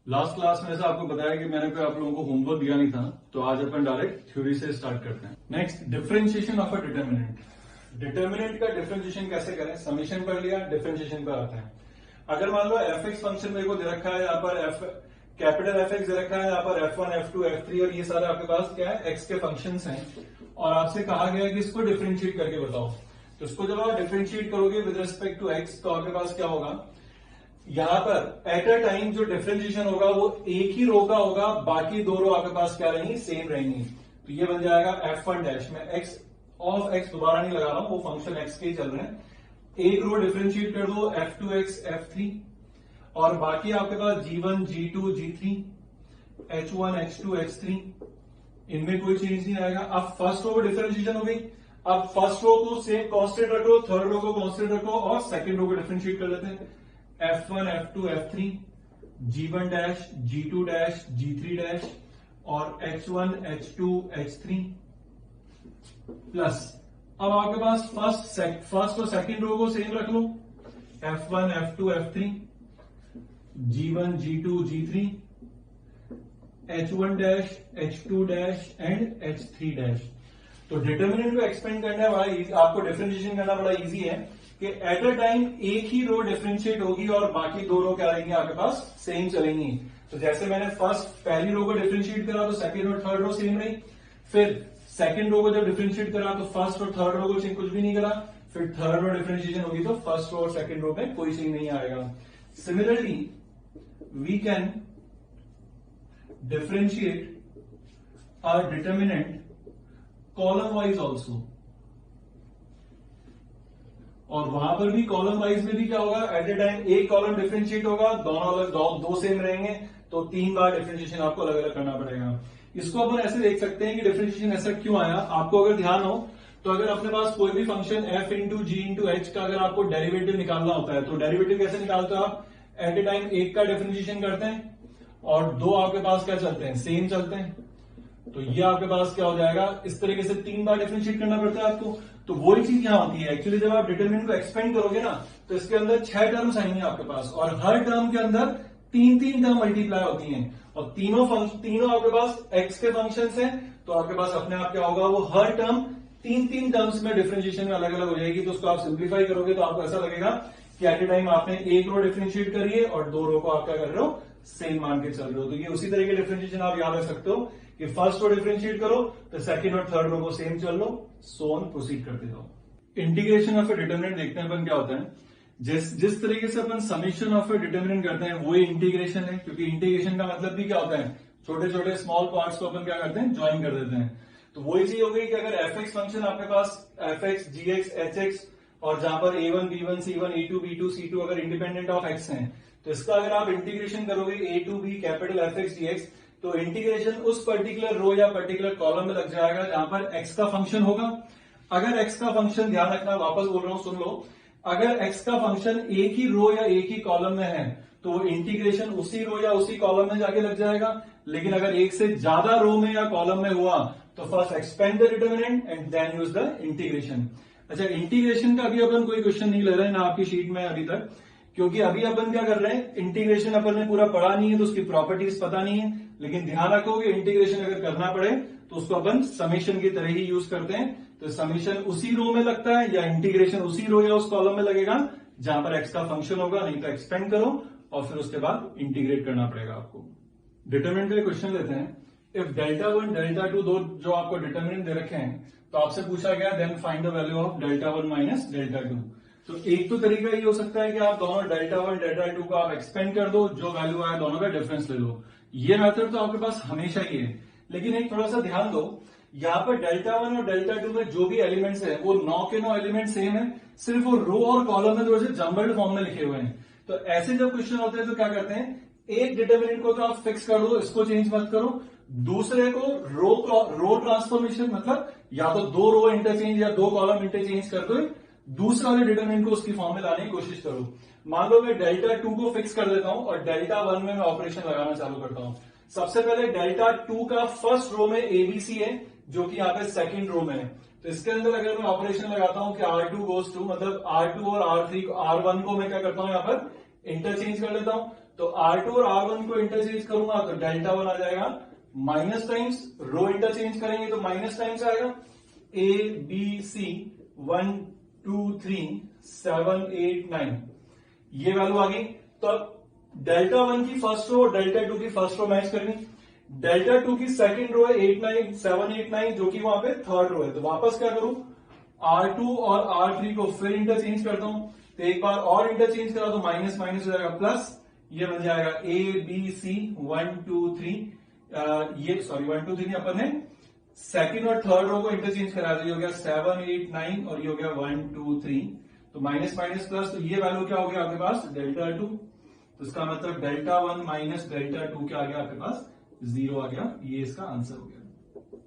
Last class में से आपको बताया कि मैंने कोई आप लोगों को होमवर्क दिया नहीं था, तो आज अपन डायरेक्ट थ्योरी से स्टार्ट करते हैं। Next, differentiation of a determinant. Determinant का डिफरेंशिएशन कैसे करें? समीशन पढ़ लिया, डिफरेंशिएशन पर आते हैं। अगर मान लो एफ एक्स फंक्शन मेरे को दे रखा है, यहाँ पर कैपिटल एफ एक्स दे रखा है, यहाँ पर F1, F2, F3 और ये सारे आपके पास क्या है, एक्स के फंक्शंस हैं, और आपसे कहा गया है कि इसको डिफरेंशिएट करके बताओ। तो इसको जब आप डिफरेंशिएट करोगे विद रिस्पेक्ट टू एक्स, तो आपके पास क्या होगा, यहां पर एट अ टाइम जो डिफरेंशिएशन होगा वो एक ही रो का होगा, बाकी दो रो आपके पास क्या रहेंगी, सेम रहेंगी। तो ये बन जाएगा F1 डैश में एक्स ऑफ एक्स, दोबारा नहीं लगा रहा हूं, वो फंक्शन एक्स के ही चल रहे हैं। एक रो डिफरेंशिएट कर दो F2x F3, और बाकी आपके पास G1 G2 G3 H1 H2 H3, इनमें कोई चेंज नहीं आएगा। अब फर्स्ट रो डिफरेंशिएशन हो गई, अब फर्स्ट रो को सेम कांस्टेंट रखो, थर्ड रो को कांस्टेंट रखो, और सेकंड रो को डिफरेंशिएट कर लेते हैं। F1 F2 F3 G1 dash G2 dash G3 dash और H1 H2 H3 प्लस, अब आपके पास फर्स्ट और सेकंड रो को सेम रख लो, F1 F2 F3 G1 G2 G3 H1 dash H2 dash and H3 dash. तो डिटर्मिनेंट को expand करना बड़ा इजी, आपको डिफरेंशिएशन करना बड़ा इजी है कि एट अ टाइम एक ही रो डिफरेंशिएट होगी और बाकी दो रो क्या रहेंगी आपके पास, सेम चलेंगी। तो जैसे मैंने पहली रो को डिफरेंशिएट करा तो सेकंड और थर्ड रो सेम रही, फिर सेकंड रो को जब डिफरेंशिएट करा तो फर्स्ट और थर्ड रो को कुछ भी नहीं करा, फिर थर्ड रो डिफरेंशिएशन होगी तो फर्स्ट रो और सेकंड रो में कोई चेंज नहीं आएगा। Similarly we can differentiate our determinant column wise also, और वहां पर भी कॉलम वाइज में भी क्या होगा, एट ए टाइम एक कॉलम डिफरेंशिएट होगा, दोनों अलग दो सेम रहेंगे, तो 3 बार डिफरेंशिएशन आपको अलग अलग करना पड़ेगा। इसको अपन ऐसे देख सकते हैं कि डिफरेंशिएशन ऐसा क्यों आया। आपको अगर ध्यान हो तो अगर अपने पास कोई भी फंक्शन f इंटू जी इंटू एच का अगर आपको डेरिवेटिव निकालना होता है, तो डेरिवेटिव कैसे निकालते हो आप, एट ए टाइम एक का डिफरेंशिएशन करते हैं और दो आपके पास क्या चलते हैं, सेम चलते हैं। तो ये आपके पास क्या हो जाएगा, इस तरीके से 3 बार डिफरेंशिएट करना पड़ता है आपको। तो वही चीज यहां होती है एक्चुअली, जब आप डिटरमिनेंट को एक्सपेंड करोगे ना, तो इसके अंदर 6 टर्म्स आएंगे आपके पास, और हर टर्म के अंदर 3 टर्म मल्टीप्लाई होती हैं, और तीनों आपके पास एक्स के फंक्शंस हैं। तो आपके पास अपने आप क्या होगा, वो हर टर्म 3 टर्म्स में डिफरेंशिएशन में अलग अलग हो जाएगी। तो उसको आप सिंप्लीफाई करोगे तो आपको ऐसा लगेगा कि एट ए टाइम आपने एक रो डिफरेंशिएट करी है और दो रो को आप क्या कर रहे हो, सेम मान के चल रहे हो। तो ये उसी तरह के डिफरेंशिएशन आप याद रख सकते हो कि फर्स्ट रो डिफरेंशिएट करो तो सेकंड और थर्ड रो को सेम चल लो, सो ऑन प्रोसीड करते जाओ। इंटीग्रेशन ऑफ ए डिटर्मिनेंट देखते हैं अपन क्या होता है। जिस तरीके से अपन समेशन ऑफ ए डिटर्मिनेंट करते हैं वही इंटीग्रेशन है, क्योंकि इंटीग्रेशन का मतलब भी क्या होता है, छोटे छोटे स्मॉल पार्ट्स को अपन क्या करते हैं, ज्वाइन कर देते हैं। तो वही चीज हो गई कि अगर एफ एक्स फंक्शन आपके पास F X G x H x, और जहां पर A1 B1 C1 A2 B2 C2 अगर इंडिपेंडेंट ऑफ एक्स हैं, तो इसका अगर आप इंटीग्रेशन करोगे A to B capital F X G X, तो इंटीग्रेशन उस पर्टिकुलर रो या पर्टिकुलर कॉलम में लग जाएगा जहां पर एक्स का फंक्शन होगा। अगर एक्स का फंक्शन, ध्यान रखना, वापस बोल रहा हूं, सुन लो, अगर एक्स का फंक्शन एक ही रो या एक ही कॉलम में है तो वो इंटीग्रेशन उसी रो या उसी कॉलम में जाके लग जाएगा। लेकिन अगर एक से ज्यादा रो में या कॉलम में हुआ तो first expand the determinant and then use the integration. अच्छा, इंटीग्रेशन का अभी अपन कोई क्वेश्चन नहीं ले रहे हैं ना आपकी शीट में अभी तक, क्योंकि अभी अपन क्या कर रहे हैं, इंटीग्रेशन अपन ने पूरा पढ़ा नहीं है तो उसकी प्रॉपर्टीज पता नहीं है। लेकिन ध्यान रखो कि इंटीग्रेशन अगर करना पड़े तो उसको अपन समेशन की तरह ही यूज करते हैं। तो समेशन उसी रो में लगता है या इंटीग्रेशन उसी रो या उस कॉलम में लगेगा जहां पर एक्स का फंक्शन होगा, नहीं तो एक्सपेंड करो और फिर उसके बाद इंटीग्रेट करना पड़ेगा आपको। डिटरमिनेंट का क्वेश्चन लेते हैं। इफ डेल्टा 1 डेल्टा 2 दो जो आपको डिटरमिनेंट दे रखे हैं, तो आपसे पूछा गया then find the value of delta 1 minus delta 2। तो एक तो तरीका ये हो सकता है कि आप दोनों डेल्टा 1 डेल्टा 2 को आप एक्सपेंड कर दो, जो वैल्यू आया दोनों का डिफरेंस ले लो। ये मेथड तो आपके पास हमेशा ही है, लेकिन एक थोड़ा सा ध्यान दो, यहाँ पर डेल्टा 1 और डेल्टा 2 में जो भी एलिमेंट्स है वो 9 के 9 एलिमेंट सेम है, सिर्फ वो रो और कॉलम में थोड़े से जम्बल्ड फॉर्म में लिखे हुए हैं। तो ऐसे जब क्वेश्चन होते हैं तो क्या करते हैं, एक डिटर्मिनेंट को तो आप फिक्स कर दो, इसको चेंज मत करो, दूसरे को रो ट्रांसफॉर्मेशन, मतलब या तो दो रो इंटरचेंज या दो कॉलम इंटरचेंज करके दूसरे वाले डिटरमिनेंट को उसकी फॉर्म में लाने की कोशिश करो। मान लो मैं डेल्टा 2 को फिक्स कर देता हूं और डेल्टा 1 में मैं ऑपरेशन लगाना चालू करता हूं। सबसे पहले डेल्टा 2 का फर्स्ट रो में एबीसी है, जो कि यहाँ पे सेकंड रो में है। तो इसके अंदर अगर मैं ऑपरेशन लगाता हूं कि R2 गोज टू, मतलब R2 और R1 को मैं क्या करता हूं, यहाँ पर इंटरचेंज कर लेता हूं, तो R2 और R1 को इंटरचेंज करूंगा तो डेल्टा 1 आ जाएगा, माइनस टाइम्स रो इंटरचेंज करेंगे तो माइनस टाइम्स आएगा, ABC 1 2 3 7 8 9 ये वैल्यू आ गई। तो अब डेल्टा 1 की फर्स्ट रो और डेल्टा 2 की फर्स्ट रो मैच करनी, डेल्टा 2 की सेकंड रो है 8 9 7 8 9 जो कि वहां पे थर्ड रो है, तो वापस क्या करूं, R2 और R3 को फिर इंटरचेंज करता हूं, तो एक बार और इंटरचेंज करा तो माइनस माइनस हो जाएगा प्लस, ये बन जाएगा ABC 1 2 3 ये सॉरी 1 2 3 अपन ने सेकंड और थर्ड रो को इंटरचेंज करा दिया, हो गया 7 8 9 और ये हो गया 1 2 3, तो माइनस माइनस प्लस, तो ये वैल्यू क्या हो गया आपके पास डेल्टा 2, तो इसका मतलब डेल्टा 1 माइनस डेल्टा 2 क्या आ गया आपके पास 0 आ गया, ये इसका आंसर हो गया।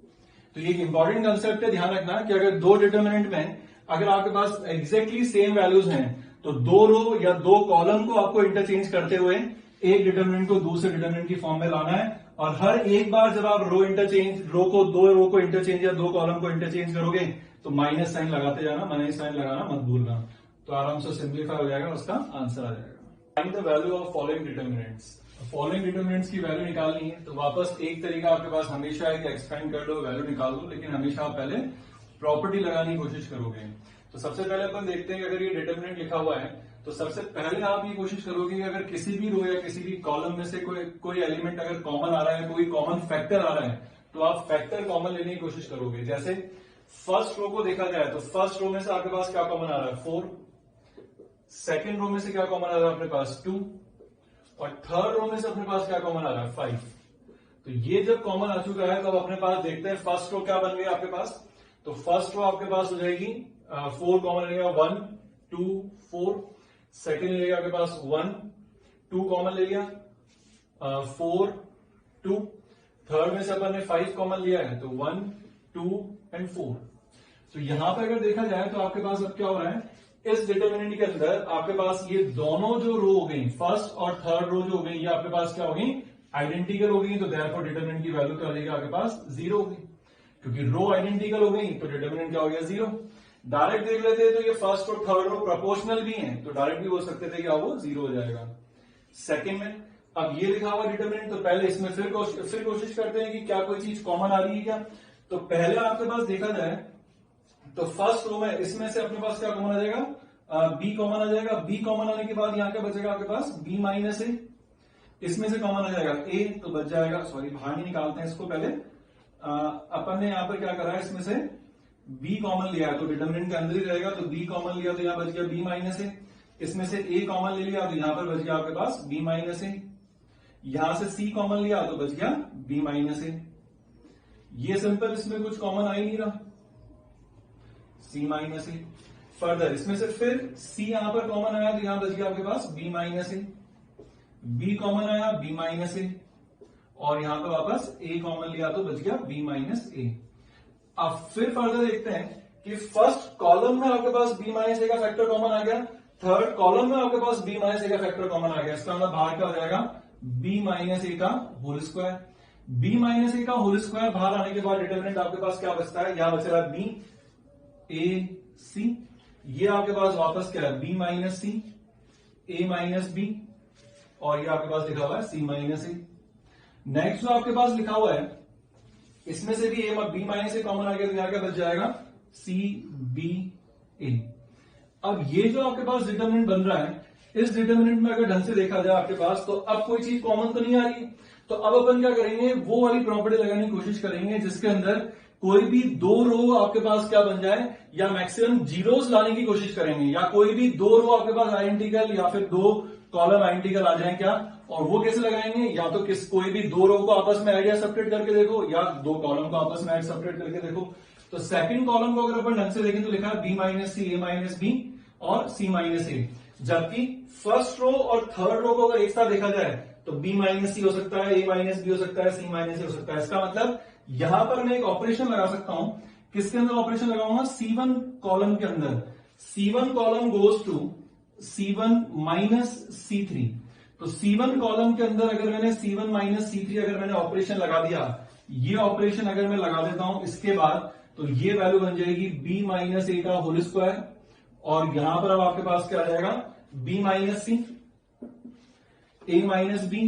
तो ये एक इंपॉर्टेंट कंसेप्ट है, ध्यान रखना कि अगर दो डिटर्मिनेंट में अगर आपके पास एग्जैक्टली सेम वैल्यूज हैं तो दो रो या दो कॉलम को आपको इंटरचेंज करते हुए एक डिटर्मिनेंट को दूसरे डिटर्मिनेंट की फॉर्म में लाना है, और हर एक बार जब आप दो रो को इंटरचेंज या दो कॉलम को इंटरचेंज करोगे तो माइनस साइन लगाते जाना, माइनस साइन लगाना मत भूलना, तो आराम से सिंप्लीफाई हो जाएगा, उसका आंसर आ जाएगा। Find the value of following determinants, following determinants की वैल्यू निकालनी है, तो वापस एक तरीका आपके पास हमेशा है कि एक्सपेंड कर लो वैल्यू निकाल दो, लेकिन हमेशा आप पहले प्रॉपर्टी लगाने की कोशिश करोगे। तो सबसे पहले अपन देखते हैं कि अगर ये डिटर्मिनेंट लिखा हुआ है तो सबसे पहले आप ये कोशिश करोगे कि अगर किसी भी रो या किसी भी कॉलम में से कोई एलिमेंट अगर कॉमन आ रहा है, कोई कॉमन फैक्टर आ रहा है, तो आप फैक्टर कॉमन लेने की कोशिश करोगे। जैसे फर्स्ट रो को देखा जाए तो फर्स्ट रो में से आपके पास क्या कॉमन आ रहा है 4, सेकेंड रो में से क्या कॉमन आ रहा है अपने पास 2, और थर्ड रो में से अपने पास क्या कॉमन आ रहा है 5। तो ये जब कॉमन आ चुका है तो अब अपने पास देखते हैं फर्स्ट रो क्या बन गई आपके पास, तो फर्स्ट रो आपके पास हो जाएगी 4 कॉमन रहेगा 1 2 4, सेकेंड ले लिया आपके पास 1 2 कॉमन ले लिया 4 2, थर्ड में से अपन ने 5 कॉमन लिया है तो 1 2 एंड 4। तो यहां पर अगर देखा जाए तो आपके पास अब क्या हो रहा है, इस डिटर्मिनेंट के अंदर आपके पास ये दोनों जो रो हो गई फर्स्ट और थर्ड रो जो हो गई ये आपके पास क्या हो गई आइडेंटिकल हो गई, तो देयरफॉर डिटर्मिनेंट की वैल्यू क्या हो जाएगी आपके पास 0 हो गई, क्योंकि रो आइडेंटिकल हो गई तो डिटर्मिनेंट क्या हो गया 0। डायरेक्ट देख लेते हैं तो ये फर्स्ट और थर्ड रो प्रोपोर्शनल भी हैं, तो डायरेक्ट भी बोल सकते थे कि वो 0 हो जाएगा। सेकंड में अब ये लिखा हुआ डिटर्मिनेंट, तो पहले इसमें फिर कोशिश करते हैं कि क्या कोई चीज कॉमन आ रही है क्या, तो पहले आपके पास देखा जाए तो फर्स्ट रो में इसमें से अपने पास क्या कॉमन आ जाएगा बी कॉमन आ जाएगा, बी कॉमन आने के बाद यहाँ क्या बचेगा आपके पास बी माइनस ए, इसमें से कॉमन आ जाएगा ए, तो बच जाएगा सॉरी बाहर नहीं निकालते हैं इसको पहले, अपन ने यहाँ पर क्या करा है इसमें से b कॉमन लिया तो डिटर्मिनेंट के अंदर ही रहेगा, तो b कॉमन लिया तो यहाँ बच गया b माइनस ए, इसमें से a कॉमन ले लिया तो यहाँ पर बच गया आपके पास b माइनस ए, यहां से c कॉमन लिया तो बच गया b माइनस ए, ये सिंपल इसमें कुछ कॉमन आ ही नहीं रहा c माइनस ए। फर्दर इसमें से फिर c यहां पर कॉमन आया तो यहां बच गया आपके पास b माइनस ए, b कॉमन आया b माइनस ए, और यहां पर वापस a कॉमन लिया तो बच गया b माइनस ए। अब फिर फर्दर देखते हैं कि फर्स्ट कॉलम में आपके पास b माइनस ए का फैक्टर कॉमन आ गया, थर्ड कॉलम में आपके पास b माइनस ए का फैक्टर कॉमन आ गया, इसका मतलब बाहर क्या हो जाएगा b माइनस ए का होल स्क्वायर, b माइनस ए का होल स्क्वायर बाहर आने के बाद डिटर्मिनेंट आपके पास क्या बचता है, यहां बच रहा है b a c, ये आपके पास वापस क्या है b minus C a minus b, और ये आपके पास लिखा हुआ है c माइनस ए। नेक्स्ट जो आपके पास लिखा हुआ है इसमें से भी बी माइनस ए कॉमन आ गया तो यहां क्या बच जाएगा सी बी ए। अब ये जो आपके पास डिटर्मिनेंट बन रहा है, इस डिटर्मिनेंट में अगर ढंग से देखा जाए आपके पास तो अब कोई चीज कॉमन तो नहीं आ रही, तो अब अपन क्या करेंगे वो वाली प्रॉपर्टी लगाने की कोशिश करेंगे जिसके अंदर कोई भी दो रो आपके पास क्या बन जाए, या मैक्सिमम जीरोस लाने की कोशिश करेंगे, या कोई भी दो रो आपके पास आइडेंटिकल या फिर दो कॉलम आइडेंटिकल आ जाए क्या, और वो कैसे लगाएंगे, या तो कोई भी दो रो को आपस में ऐड या सपरेट करके देखो, या दो कॉलम को आपस में ऐड सपरेट करके देखो। तो सेकंड कॉलम को अगर अपन ढंग से देखें तो लिखा है b माइनस सी ए माइनस बी और c माइनस ए, जबकि फर्स्ट रो और थर्ड रो को अगर एक साथ देखा जाए तो b माइनस सी हो सकता है, a माइनस बी हो सकता है, c माइनस ए हो सकता है। इसका मतलब यहां पर मैं एक ऑपरेशन लगा सकता हूं, किसके अंदर ऑपरेशन लगाऊंगा C1 कॉलम के अंदर, C1 column goes to C1 minus C3, तो C1 कॉलम के अंदर अगर मैंने C1 माइनस C3 अगर मैंने ऑपरेशन लगा दिया, ये ऑपरेशन अगर मैं लगा देता हूं इसके बाद, तो ये वैल्यू बन जाएगी b माइनस ए का होल स्क्वायर, और यहां पर अब आपके पास क्या आ जाएगा b माइनस सी, ए माइनस बी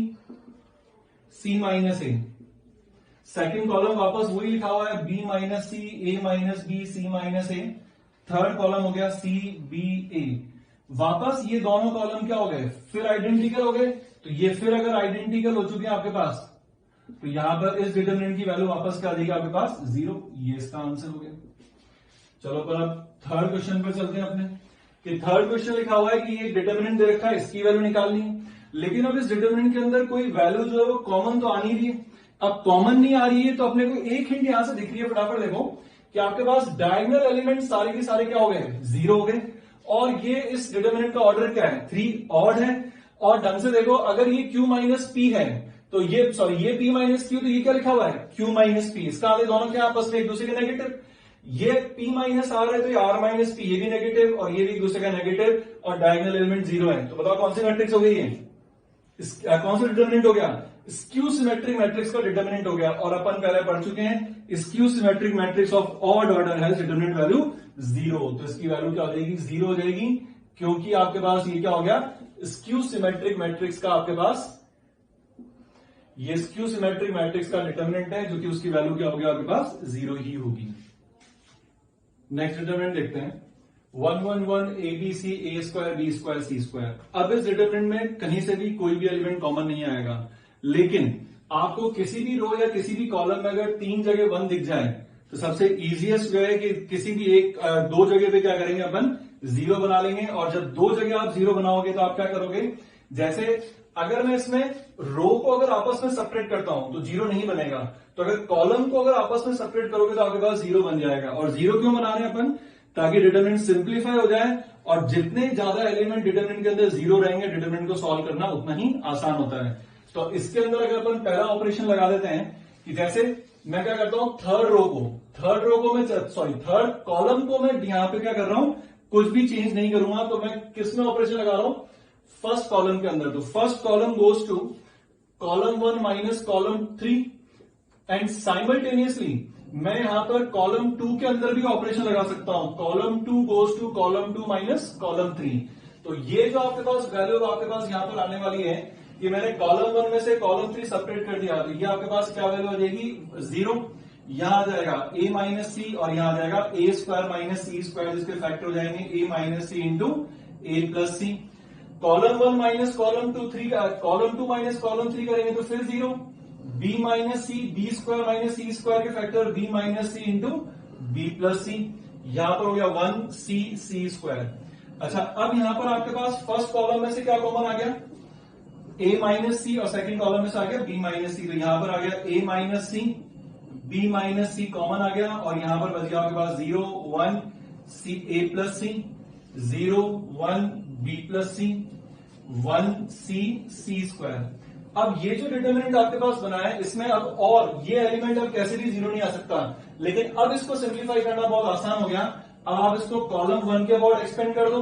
सी माइनस ए। सेकेंड कॉलम वापस वही लिखा हुआ है बी माइनस सी ए माइनस बी सी माइनस ए। थर्ड कॉलम हो गया सी बी ए। वापस ये दोनों कॉलम क्या हो गए, फिर आइडेंटिकल हो गए। तो ये फिर अगर आइडेंटिकल हो चुके हैं आपके पास, तो यहां पर इस डिटरमिनेंट की वैल्यू वापस क्या देगी आपके पास, 0। ये इसका आंसर हो गया। चलो पर अब थर्ड क्वेश्चन पर चलते हैं अपने, कि थर्ड क्वेश्चन लिखा हुआ है कि ये डिटरमिनेंट दे रखा है, इसकी वैल्यू निकालनी है, लेकिन अब इस डिटरमिनेंट के अंदर कोई वैल्यू जो है वो कॉमन तो आ नहीं रही है। अब कॉमन नहीं आ रही है तो अपने को एक हिंट यहां से दिख रही है, फटाफट देखो कि आपके पास डायगोनल एलिमेंट सारे के सारे क्या हो गए, 0 हो गए। और ये इस डिटरमिनेंट का ऑर्डर क्या है, 3 ऑड है। और ढंग से देखो, अगर ये q माइनस पी है तो ये ये p माइनस क्यू, तो ये क्या लिखा हुआ है q माइनस पी। इसका आगे दोनों क्या आपस में एक दूसरे के नेगेटिव। ये p माइनस आर है तो ये r माइनस पी, ये भी नेगेटिव और ये भी एक दूसरे का नेगेटिव, और डायगोनल एलिमेंट 0 है। तो बताओ कौन सी मैट्रिक्स हो गई है, कौन सा डिटरमिनेंट हो गया, स्क्यू सिमेट्रिक मैट्रिक्स का डिटरमिनेंट हो गया। और अपन पहले पढ़ चुके हैं skew symmetric matrix of odd order has determinant value 0। तो इसकी वैल्यू क्या हो जाएगी, 0 हो जाएगी, क्योंकि आपके पास ये क्या हो गया, स्क्यू सिमेट्रिक मैट्रिक्स का आपके पास ये स्क्यू सिमेट्रिक मैट्रिक्स का डिटरमिनेंट है, जो कि उसकी वैल्यू क्या होगी आपके पास 0 ही होगी। नेक्स्ट डिटरमिनेंट देखते हैं, 1 1 1 A B C A square B square C square. अब इस डिटरमिनेंट में कहीं से भी कोई भी एलिमेंट कॉमन नहीं आएगा, लेकिन आपको किसी भी रो या किसी भी कॉलम में अगर 3 जगह 1 दिख जाए तो सबसे इजीएस्ट वे है कि किसी भी एक 2 जगह पे क्या करेंगे अपन 0 बना लेंगे। और जब 2 जगह आप 0 बनाओगे तो आप क्या करोगे, जैसे अगर मैं इसमें रो को अगर आपस में सेपरेट करता हूं तो 0 नहीं बनेगा, तो अगर कॉलम को अगर आपस में सेपरेट करोगे तो आपके पास 0 बन जाएगा। और 0 क्यों बना रहे हैं अपन, ताकि डिटरमिनेंट सिंप्लीफाई हो जाए, और जितने ज्यादा एलिमेंट डिटरमिनेंट के अंदर 0 रहेंगे डिटरमिनेंट को सॉल्व करना उतना ही आसान होता है। तो इसके अंदर अगर अपन पहला ऑपरेशन लगा देते हैं कि जैसे मैं क्या करता हूं, थर्ड कॉलम को मैं यहां पे क्या कर रहा हूं, कुछ भी चेंज नहीं करूंगा। तो मैं किसमें ऑपरेशन लगा रहा हूं, फर्स्ट कॉलम के अंदर। तो first column goes to column 1 minus column 3, and simultaneously मैं यहां पर कॉलम 2 के अंदर भी ऑपरेशन लगा सकता हूं, column 2 goes to column 2 minus column 3। तो ये जो आपके पास वैल्यू आपके पास यहां पर आने वाली है, कि मैंने कॉलम 1 में से कॉलम 3 सेपरेट कर दिया, तो ये आपके पास क्या वैल्यू आ जाएगी 0। यहां आ जाएगा a माइनस सी, और यहां आ जाएगा a square minus C square, जिसके फैक्टर हो जाएंगे a minus C into a plus C. Column 1 minus column 2 3 column 2 minus column 3 करेंगे तो फिर 0। b माइनस सी, बी स्क्वायर माइनस सी स्क्वायर के factor b minus C into B plus C. यहां पर हो गया 1 सी सी स्क्वायर। अच्छा, अब यहां पर आपके पास फर्स्ट कॉलम में से क्या कॉमन आ गया, a माइनस सी, और सेकंड कॉलम में से आ गया b माइनस सी। तो यहां पर आ गया a minus c, b minus c common आ गया, और यहां पर बच गया आपके पास 0 1 c a plus c, 0 1 b plus c, 1 c c square. अब ये जो डिटरमिनेंट आपके पास बना है, इसमें अब और ये एलिमेंट अब कैसे भी 0 नहीं आ सकता, लेकिन अब इसको सिंप्लीफाई करना बहुत आसान हो गया। अब आप इसको कॉलम 1 के अबाउट एक्सपेंड कर दो।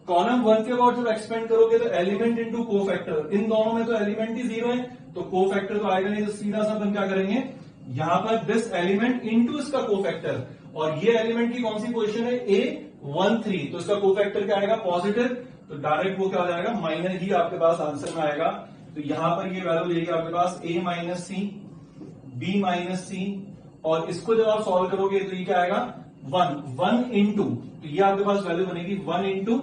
कॉलम 1 के अबाउट जब एक्सपेंड करोगे तो एलिमेंट इंटू कोफैक्टर, इन दोनों में तो एलिमेंट ही 0 है, तो कोफैक्टर तो आएगा नहीं, तो सीधा सा अपन क्या करेंगे, यहां पर दिस एलिमेंट इंटू इसका कोफैक्टर, और ये एलिमेंट की कौन सी पोजीशन है A13, तो इसका कोफैक्टर क्या आएगा पॉजिटिव, तो डायरेक्ट वो क्या आ जाएगा माइनस ही आपके पास आंसर में आएगा। तो यहां पर ये वैल्यू देगी आपके पास a minus C, B minus c, और इसको जब आप सॉल्व करोगे तो ये क्या आएगा 1 इंटू, तो ये आपके पास वैल्यू बनेगी 1 इंटू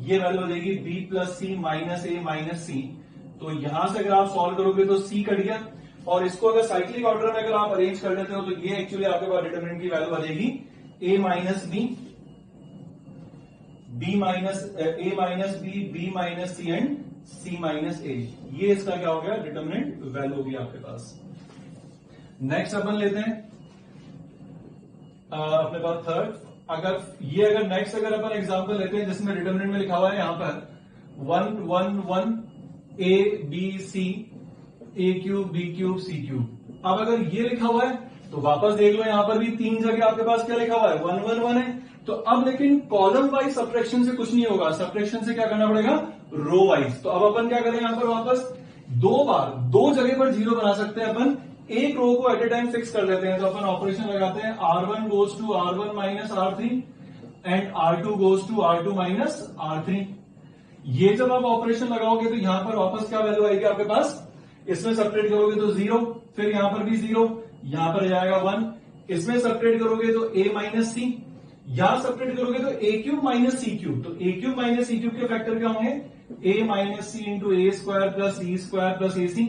ये वैल्यू बनेगी b plus C minus a minus C. तो यहां से अगर आप सॉल्व करोगे तो c कट गया, और इसको अगर साइक्लिक ऑर्डर में अगर आप अरेंज कर लेते हो तो ये एक्चुअली आपके पास डिटरमिनेंट की वैल्यू बनेगी a minus B, b minus a minus B, b minus C and c minus a। ये इसका क्या हो गया डिटरमिनेंट वैल्यू होगी आपके पास। नेक्स्ट अपन लेते हैं अपने पास थर्ड। अगर नेक्स्ट अगर अपन एग्जांपल लेते हैं जिसमें डिटरमिनेंट में लिखा हुआ है यहां पर 1 1 1 a b c a cube b cube c cube. अब अगर ये लिखा हुआ है तो वापस देख लो, यहां पर भी 3 जगह आपके पास क्या लिखा हुआ है 1 1 1 है। तो अब लेकिन कॉलम वाइज सब्ट्रैक्शन से कुछ नहीं होगा, सब्ट्रैक्शन से क्या करना पड़ेगा रो वाइज। तो अब अपन क्या करेंगे यहां पर वापस 2 जगह पर 0 बना सकते हैं अपन, एक रो को एट ए टाइम फिक्स कर लेते हैं। तो अपन ऑपरेशन लगाते हैं r1 goes to r1 minus r3 and r2 goes to r2 minus r3। ये जब आप ऑपरेशन लगाओगे तो यहां पर वापस क्या वैल्यू आएगी आपके पास, इसमें सब्ट्रैक्ट करोगे तो 0, फिर यहां पर भी 0, यहां पर जाएगा 1, इसमें सब्ट्रैक्ट करोगे तो a माइनस सी, यहां सब्ट्रैक्ट करोगे तो a cube minus C cube, तो a cube minus C cube के फैक्टर क्या होंगे, a minus C into A square plus C square plus A C.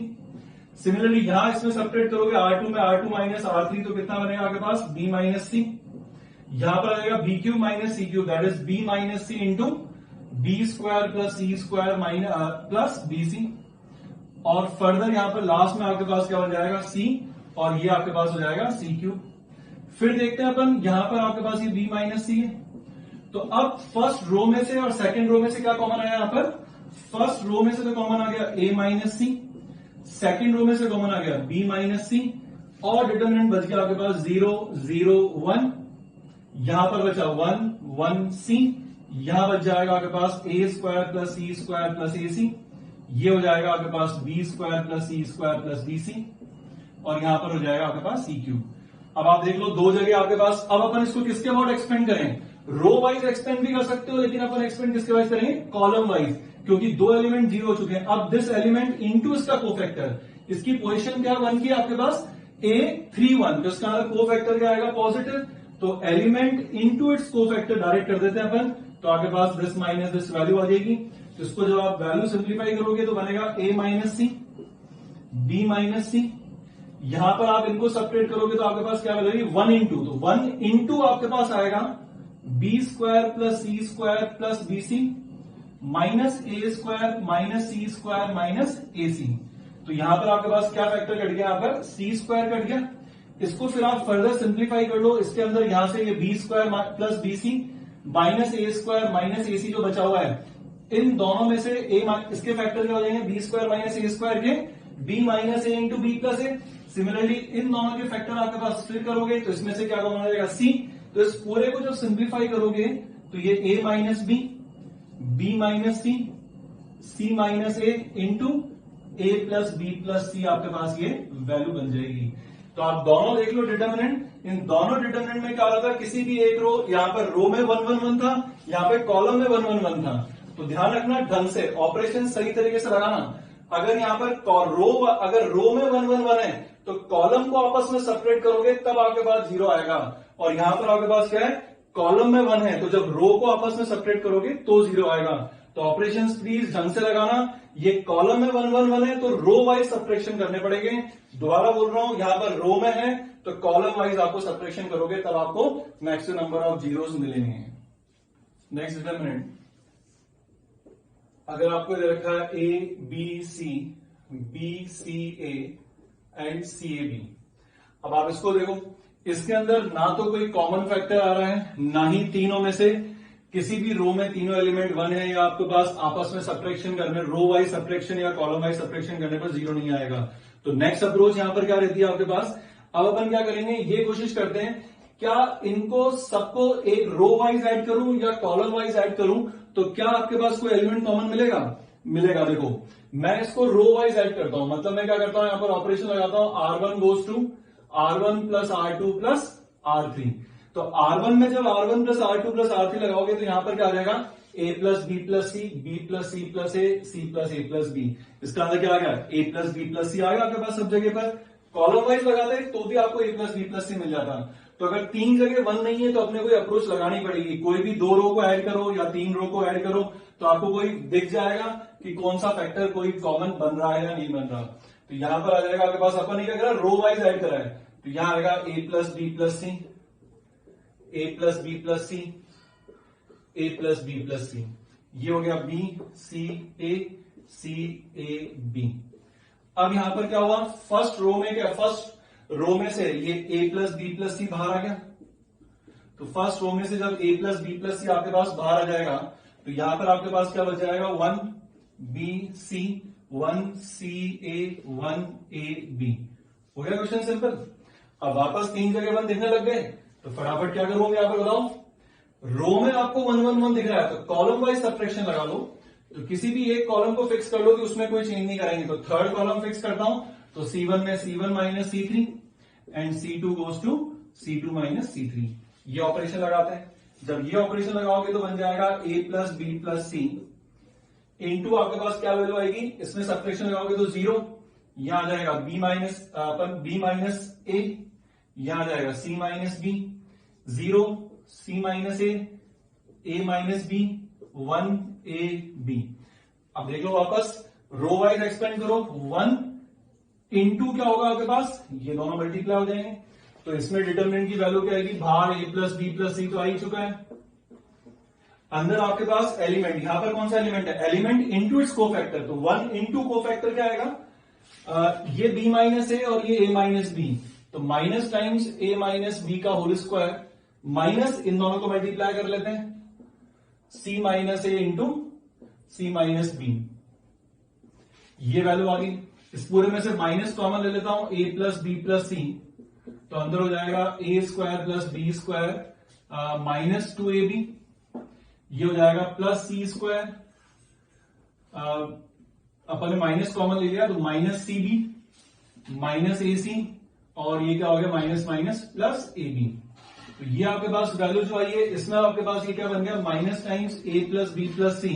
Similarly यहां इसमें सब्ट्रैक्ट करोगे R2 में R2 माइनस R3, तो कितना बनेगा आपके पास b माइनस सी, यहां पर आ जाएगा B cube minus C cube, that is b minus C into B square plus C square minus plus B C. और फर्दर यहां पर लास्ट में आपके पास क्या बन जाएगा c, और ये आपके पास हो जाएगा सी क्यूब। फिर देखते हैं अपन, यहां पर आपके पास ये b माइनस सी है, तो अब फर्स्ट रो में से और सेकंड रो में से क्या कॉमन आया, यहां पर फर्स्ट रो में से तो कॉमन आ गया a minus C, second row में से कॉमन आ गया b माइनस सी, और डिटरमिनेंट बच गया आपके पास 0 0 1, यहां पर बचा 1 1 सी, यहां बच जाएगा आपके पास a square plus C square plus A c, ये हो जाएगा आपके पास बी स्क्वायर प्लस सी स्क्वायर प्लस बी सी, और यहां पर हो जाएगा आपके पास सी क्यूब। अब आप देख लो दो जगह आपके पास, अब अपन इसको किसके अबाउट एक्सपेंड करें, रो वाइज एक्सपेंड भी कर सकते हो, लेकिन अपन एक्सपेंड किसके वाइज करेंगे, कॉलम वाइज, क्योंकि दो एलिमेंट 0 हो चुके हैं। अब दिस एलिमेंट इनटू इसका कोफैक्टर, इसकी पोजीशन क्या 1 की आपके पास A31, तो इसका कोफैक्टर क्या आएगा पॉजिटिव, तो element into its cofactor direct कर देते हैं अपन, तो आपके पास दिस माइनस दिस वैल्यू आ जाएगी। तो इसको जब आप वैल्यू सिंप्लीफाई करोगे तो बनेगा a minus C B minus c, यहां पर आप इनको सेपरेट करोगे तो आपके पास क्या मिलेगी 1 इंटू, तो 1 इंटू आपके पास आएगा बी स्क्वायर प्लस सी square plus B C minus ए स्क्वायर माइनस सी स्क्वायर माइनस ए सी। तो यहां पर आपके पास क्या फैक्टर कट गया, यहाँ पर सी स्क्वायर कट गया। इसको फिर आप फर्दर सिंप्लीफाई कर लो, इसके अंदर यहां से ये b square plus B C minus ए स्क्वायर माइनस ए सी जो बचा हुआ है, इन दोनों में से इसके फैक्टर क्या हो जाएंगे, बी स्क्वायर माइनस ए स्क्वायर के B minus A into B plus A. Similarly इन दोनों के फैक्टर आपके पास फिर करोगे तो इसमें से क्या कॉमन आ जाएगा सी, तो इस पूरे को जब सिंप्लीफाई करोगे तो ये a minus B minus c minus A into a plus B plus c, आपके पास ये वैल्यू बन जाएगी। तो आप दोनों देख लो डिटर्मिनेंट, इन दोनों डिटर्मिनेंट में क्या होता है, किसी भी एक रो, यहाँ पर रो में 1 1 1 था, यहाँ पे कॉलम में 1 1 1 था। तो ध्यान रखना ढंग से ऑपरेशन सही तरीके से लगाना। अगर यहाँ पर रो, अगर रो में 1 1 1 है तो कॉलम को आपस में सेपरेट करोगे तब आपके पास 0 आएगा, और यहां पर आपके पास क्या है, कॉलम में 1 है, तो जब रो को आपस में सेपरेट करोगे तो 0 आएगा। तो ऑपरेशन प्लीज ढंग से लगाना। ये कॉलम में 1 1 1 है तो रो वाइज सेपरेशन करने पड़ेंगे। दोबारा बोल रहा हूं, यहां पर रो में है तो कॉलम वाइज आपको सेपरेशन करोगे तब आपको मैक्सिमम नंबर ऑफ जीरोस मिलेंगे। नेक्स्ट डिटरमिनेंट, अगर आपको दे रखा है A B C A and C A B, अब आप इसको देखो, इसके अंदर ना तो कोई कॉमन फैक्टर आ रहा है, ना ही तीनों में से किसी भी रो में तीनों एलिमेंट 1 है, या आपके पास आपस में सब्ट्रैक्शन करने, रो वाइज सब्ट्रैक्शन या कॉलम वाइज सब्ट्रैक्शन करने पर 0 नहीं आएगा। तो नेक्स्ट अप्रोच यहां पर क्या रहती है आपके पास, अब अपन क्या करेंगे, ये कोशिश करते हैं क्या इनको सबको एक रो वाइज ऐड करूं या कॉलम वाइज ऐड करूं, तो क्या आपके पास कोई एलिमेंट कॉमन मिलेगा। देखो मैं इसको रो वाइज ऐड करता हूं, मतलब मैं क्या करता हूं, यहां पर ऑपरेशन लगाता हूं R1 goes to R1 plus R2 plus R3। तो R1 में जब R1 plus R2 plus R3 लगाओगे तो यहां पर क्या आ जाएगा, A plus B plus C, B plus C plus A, C plus A plus B. इसका अंदर क्या आ गया, A plus B plus C आ गया आपके पास सब जगह पर। कॉलम वाइज लगाते तो भी आपको A प्लस बी प्लस सी मिल जाता। तो अगर 3 जगह 1 नहीं है तो अपने कोई अप्रोच लगानी पड़ेगी, कोई भी 2 रो को ऐड करो या 3 रो को ऐड करो, तो आपको कोई दिख जाएगा कि कौन सा फैक्टर कोई कॉमन बन रहा है या नहीं बन रहा। तो यहां पर आ जाएगा आपके पास, अपन ने क्या करा, रो वाइज ऐड करा है, तो यहां आएगा ए plus B plus C, A plus B plus C, A plus B plus सी, ये हो गया बी सी ए बी। अब यहां पर क्या हुआ, फर्स्ट रो में से ये a प्लस बी प्लस सी बाहर आ गया। तो फर्स्ट रो में से जब a plus B plus c आपके पास बाहर आ जाएगा तो यहां पर आपके पास क्या बच जाएगा, 1 B C 1 C A 1 A B. हो गया क्वेश्चन सिंपल। अब वापस 3 जगह 1 दिखने लग गए तो फटाफट क्या करोगे यहां पर बताओ, रो में आपको 1 1 1 दिख रहा है तो कॉलम वाइज सब्ट्रैक्शन लगा लो। तो किसी भी एक कॉलम को फिक्स कर लो कि उसमें कोई चेंज नहीं करेंगे। तो थर्ड कॉलम फिक्स करता हूं, तो C1 में C1 minus C3 and C2 goes to C2 minus C3। ये ऑपरेशन लगाते हैं। जब ये ऑपरेशन लगाओगे तो बन जाएगा A plus B plus C into आपके पास क्या वैल्यू आएगी, इसमें सब्ट्रैक्शन लगाओगे तो 0, यहां आ जाएगा बी माइनस ए, यहां आ जाएगा c minus b, 0 c minus a minus b, 1 A B. अब देख लो वापस रो वाइज एक्सपेंड करो, 1 इंटू क्या होगा आपके पास, ये दोनों मल्टीप्लाई हो जाएंगे, तो इसमें डिटरमिनेंट की वैल्यू क्या आएगी, बाहर ए प्लस बी प्लस सी तो आ ही चुका है, अंदर आपके पास एलिमेंट, यहां पर कौन सा एलिमेंट है, एलिमेंट इंटू इट्स कोफैक्टर, तो 1 इंटू कोफैक्टर क्या आएगा, ये b माइनस ए और ये a माइनस बी, तो minus times a minus B का होल स्क्वायर, माइनस इन दोनों को मल्टीप्लाई कर लेते हैं, c माइनस ए इंटू सी माइनस बी, ये वैल्यू आ गई। इस पूरे में से माइनस कॉमन ले लेता हूं, a प्लस बी प्लस सी, तो अंदर हो जाएगा ए square plus B square minus 2ab, ये हो जाएगा प्लस सी स्क्वायर, अपन ने माइनस कॉमन ले लिया तो माइनस सी बी माइनस ए सी, और ये क्या हो गया minus minus plus A B. तो ये आपके पास वैल्यू जो आई है, इसमें आपके पास ये क्या बन गया, minus times a plus B plus सी,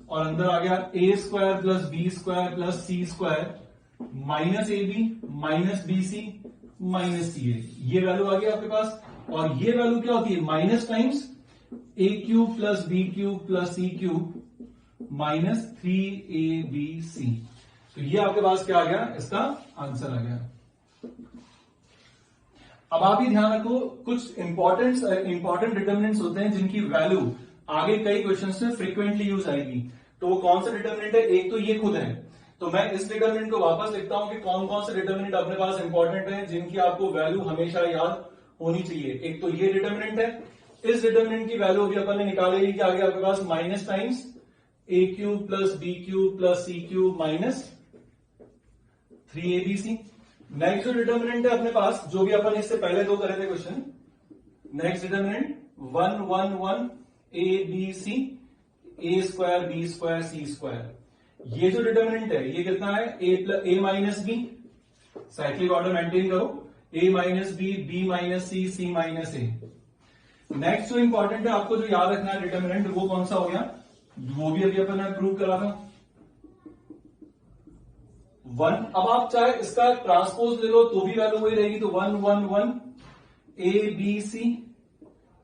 और अंदर आ गया a square plus B square plus C square minus A B minus B C minus c ए, ये वैल्यू आ गया आपके पास। और ये वैल्यू क्या होती है, minus times a cube plus B cube plus C cube minus 3abc, तो ये आपके पास क्या आ गया, इसका आंसर आ गया। अब आप ये ध्यान रखो, कुछ इंपॉर्टेंट डिटर्मिनेंट्स होते हैं जिनकी वैल्यू आगे कई क्वेश्चंस में फ्रीक्वेंटली यूज आएगी, तो वो कौन सा डिटर्मिनेंट है, एक तो ये खुद है, तो मैं इस डिटर्मिनेंट को वापस लिखता हूं कि कौन कौन से डिटर्मिनेंट अपने पास इंपॉर्टेंट है जिनकी आपको वैल्यू हमेशा याद होनी चाहिए। एक तो ये डिटर्मिनेंट है, इस डिटर्मिनेंट की वैल्यू अभी अपन ने निकालेगी कि आगे आपके पास minus times a cube plus B cube plus C cube minus 3abc। Next जो डिटर्मिनेंट है अपने पास, जो भी अपन इससे पहले दो करे थे question, next determinant 1 1 1 A B C A square B square C square, ये जो डिटर्मिनेंट है ये कितना है, a minus b, cyclic order maintain करो, a minus B minus c minus a. Next जो इंपॉर्टेंट है आपको जो याद रखना है डिटर्मिनेंट, वो कौन सा हो गया, वो भी अभी अपन ने प्रूव करा था 1। अब आप चाहे इसका ट्रांसपोज ले लो तो भी वैल्यू वही रहेगी, तो 1 1 1 A B C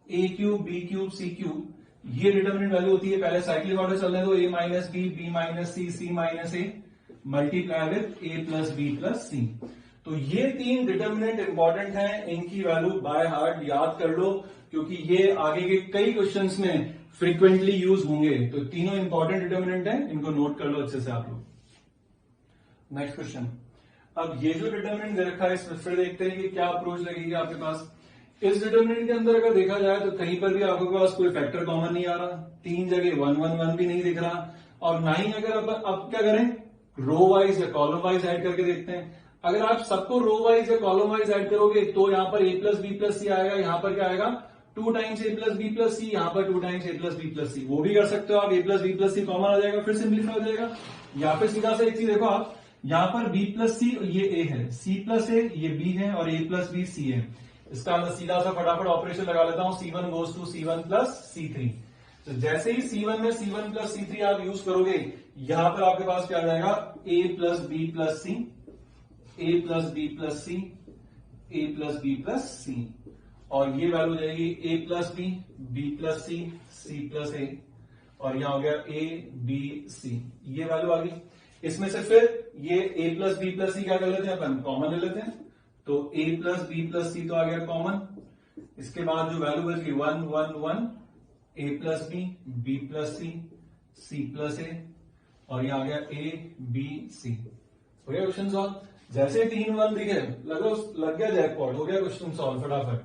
a cube b cube c cube, ये डिटर्मिनेंट वैल्यू होती है। पहले साइक्लिक ऑर्डर चलने दो, a minus B minus c minus a multiply with a plus B plus सी। तो ये तीन डिटर्मिनेंट इंपॉर्टेंट हैं, इनकी वैल्यू बाय हार्ट याद कर लो, क्योंकि ये आगे के कई क्वेश्चंस में फ्रीक्वेंटली यूज होंगे। तो तीनों इंपॉर्टेंट डिटर्मिनेंट हैं, इनको नोट कर लो अच्छे से आप लोग। नेक्स्ट क्वेश्चन, अब ये जो डिटर्मिनेंट दे रखा है इसमें फिर देखते हैं कि क्या अप्रोच लगेगी आपके पास। इस डिटर्मिनेंट के अंदर अगर देखा जाए तो कहीं पर भी आपके पास कोई फैक्टर कॉमन नहीं आ रहा, 3 जगह 1 1 1 भी नहीं दिख रहा, और ना ही अगर अब क्या करें, रो वाइज या कॉलम वाइज ऐड करके देखते हैं। अगर आप सबको रो वाइज या कॉलम वाइज ऐड करोगे तो यहां पर ए प्लस बी प्लस सी आएगा, यहां पर क्या आएगा 2 times a plus B plus C, यहां पर 2 times a plus B plus सी। वो भी कर सकते हो आप, ए प्लस बी प्लस सी कॉमन आ जाएगा, फिर सिंप्लीफाई हो जाएगा। या फिर सीधा से एक चीज देखो आप, यहां पर बी प्लस सी ये ए है, सी प्लस ए ये बी है, और ए प्लस बी सी है। इसका अंदर सीधा सा फटाफट ऑपरेशन लगा लेता हूं, C1 goes to C1 plus C3। तो जैसे ही C1 में C1 प्लस C3 आप यूज करोगे, यहां पर आपके पास क्या आ जाएगा, a plus B plus C, A plus B plus C, A plus B plus सी, और ये वैल्यू हो जाएगी a plus B plus C, C plus A, और यहां हो गया a b c, ये वैल्यू आ गई। इसमें से फिर ये a plus B plus C क्या कर लेते हैं अपन, कॉमन ले लेते हैं, तो a प्लस बी प्लस सी तो आ गया कॉमन। इसके बाद जो वैल्यू बच गई 1 1 1 a plus B plus C plus A, और यहां आ गया a b c। हो गया क्वेश्चन सॉल्व। जैसे 3 1 दिखे लग गया जैकपॉट, हो गया क्वेश्चन सॉल्व फटाफट।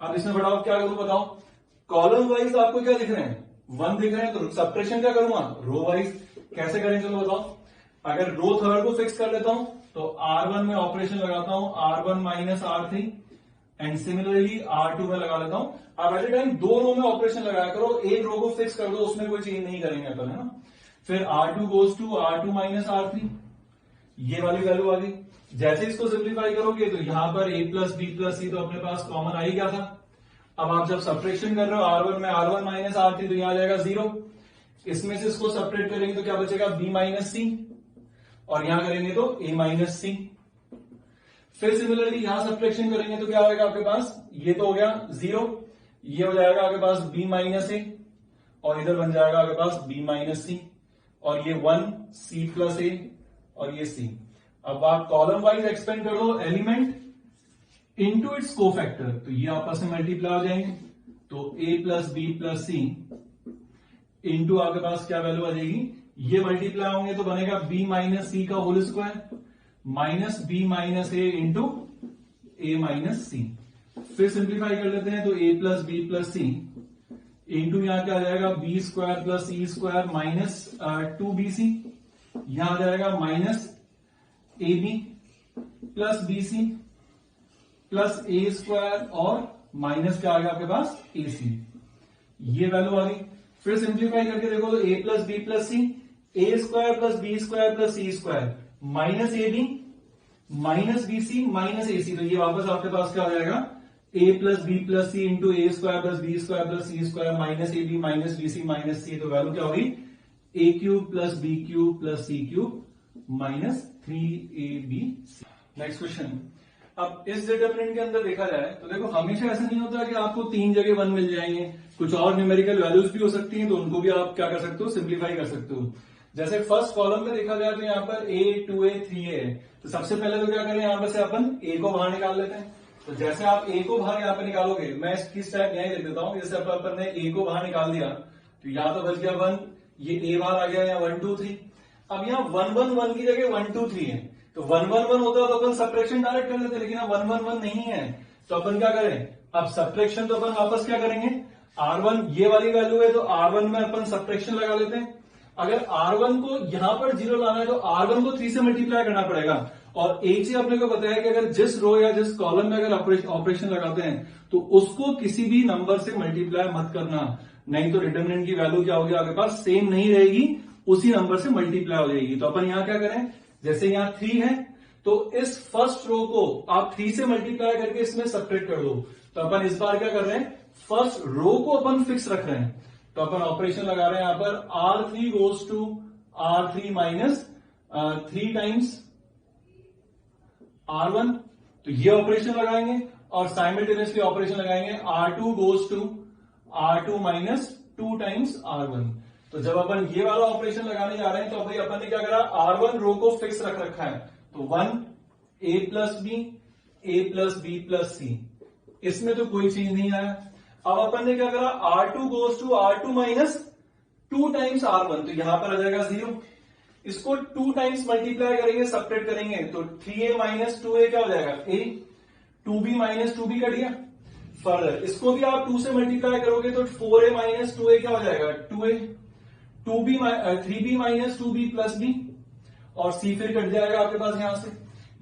अब इसमें फटाफट क्या करूं बताओ, कॉलम वाइज आपको क्या दिख रहे हैं, 1 दिख रहे हैं, तो सब्ट्रैक्शन क्या करूंगा, रो वाइज कैसे करें चलो बताओ। अगर रो थर्ड को फिक्स कर लेता हूं तो R1 में ऑपरेशन लगाता हूं, R1 minus R3, and similarly R2 में लगा लेता हूं। अब एट ए टाइम 2 रो में ऑपरेशन लगाया करो, एक रो को फिक्स कर दो, उसमें कोई चेंज नहीं करेंगे अपन, है ना। फिर R2 goes to R2 minus R3, ये वाली वैल्यू आ गई। जैसे इसको सिंप्लीफाई करोगे तो यहां पर a प्लस बी प्लस सी तो अपने पास कॉमन आ ही गया था। अब आप जब सब्ट्रैक्शन कर रहे हो R1 में R1 माइनस R3, तो यहां आ जाएगा 0, इसमें से इसको सेपरेट करेंगे तो क्या बचेगा बी माइनस सी, और यहां करेंगे तो ए माइनस सी। फिर सिमिलरली यहां सब्ट्रैक्शन करेंगे तो क्या होगा आपके पास, ये तो हो गया 0, ये हो जाएगा आपके पास बी माइनस ए, और इधर बन जाएगा आपके पास बी माइनस सी, और ये 1 सी प्लस ए, और ये सी। अब आप कॉलम वाइज एक्सपेंड कर दो एलिमेंट इनटू इट्स कोफैक्टर, तो ये आपस में मल्टीप्लाई हो जाएंगे, तो A plus B plus C into आपके पास क्या वैल्यू आ जाएगी, ये मल्टीप्लाई होंगे तो बनेगा बी माइनस सी का whole square minus B minus A into A minus C. फिर सिंप्लीफाई कर लेते हैं तो A plus B plus C into यहां क्या आ जाएगा बी स्क्वायर प्लस सी स्क्वायर माइनस 2bc, यहां आ जाएगा minus A B plus B C plus A square और माइनस क्या आ गया आपके पास ए सी, ये वैल्यू आ गई। फिर सिंप्लीफाई करके देखो तो A plus B plus C, A square plus B square plus C square minus A B minus B C minus ए सी, तो ये वापस आपके पास क्या हो जाएगा A plus B plus C into A square plus B square plus C square minus A B minus B C minus C, तो value क्या होगी A cube plus B cube plus C cube minus 3ab। Next question. अब इस determinant के अंदर देखा जाए तो देखो हमेशा ऐसा नहीं होता कि आपको 3 जगह 1 मिल जाएंगे, कुछ और न्यूमेरिकल वैल्यूज भी हो सकती हैं, तो उनको भी आप क्या कर सकते हो सिंप्लीफाई कर सकते हो। जैसे फर्स्ट कॉलम में देखा जाए तो यहाँ पर a 2a 3a है, तो सबसे पहले तो क्या करें यहाँ पर से अपन a को बाहर निकाल लेते हैं। तो जैसे आप a को बाहर यहाँ पर निकालोगे, मैं इसकी स्टेप यहीं लिख देता हूँ, जैसे अपन ने a को बाहर निकाल दिया तो यहाँ तो बच गया 1, ये a बाहर आ गया यहाँ 1 2 3। अब यहाँ 1 1 1 की जगह 1 2 3 है, तो 1 1 1 होता तो अपन सब्ट्रैक्शन डायरेक्ट कर लेते, लेकिन अब 1 1 1 नहीं है, तो अपन क्या करें, अब सब्ट्रैक्शन तो अपन वापस क्या करेंगे, R1 ये वाली वैल्यू है तो R1 में अपन सब्ट्रैक्शन लगा लेते हैं। अगर R1 को यहां पर 0 लाना है तो R1 को 3 से मल्टीप्लाई करना पड़ेगा, और एक चीज अपने को बताया कि अगर जिस रो या जिस कॉलम में अगर ऑपरेशन लगाते हैं तो उसको किसी भी नंबर से मल्टीप्लाई मत करना, नहीं तो डिटरमिनेंट की वैल्यू क्या होगी आपके पास सेम नहीं रहेगी, उसी नंबर से मल्टीप्लाई हो जाएगी। तो अपन यहां क्या करें, जैसे यहां 3 है तो इस फर्स्ट रो को आप 3 से मल्टीप्लाई करके इसमें सब्ट्रैक्ट कर दो। तो अपन इस बार क्या कर रहे हैं, फर्स्ट रो को अपन फिक्स रख रहे हैं, तो अपन ऑपरेशन लगा रहे हैं यहां पर R3 goes to R3 minus 3 times R1, तो ये ऑपरेशन लगाएंगे, और साइमल्टेनियसली ऑपरेशन लगाएंगे R2 goes to R2 minus 2 times R1। तो जब अपन ये वाला ऑपरेशन लगाने जा रहे हैं तो भाई अपन ने क्या करा, R1 रो को फिक्स रख रखा है, तो 1 a प्लस बी प्लस सी, इसमें तो कोई चीज नहीं आया। अब अपन ने क्या करा, R2 goes to R2 minus 2 times R1, तो यहां पर आ जाएगा 0, इसको 2 टाइम्स मल्टीप्लाई करेंगे सब्ट्रैक्ट करेंगे तो 3a माइनस 2a क्या हो जाएगा a, 2b minus 2b cut गया। फर्दर इसको भी आप 2 से मल्टीप्लाई करोगे तो 4a माइनस 2a क्या हो जाएगा 2a, 3b minus 2b plus b, और c फिर कट जाएगा आपके पास यहां से।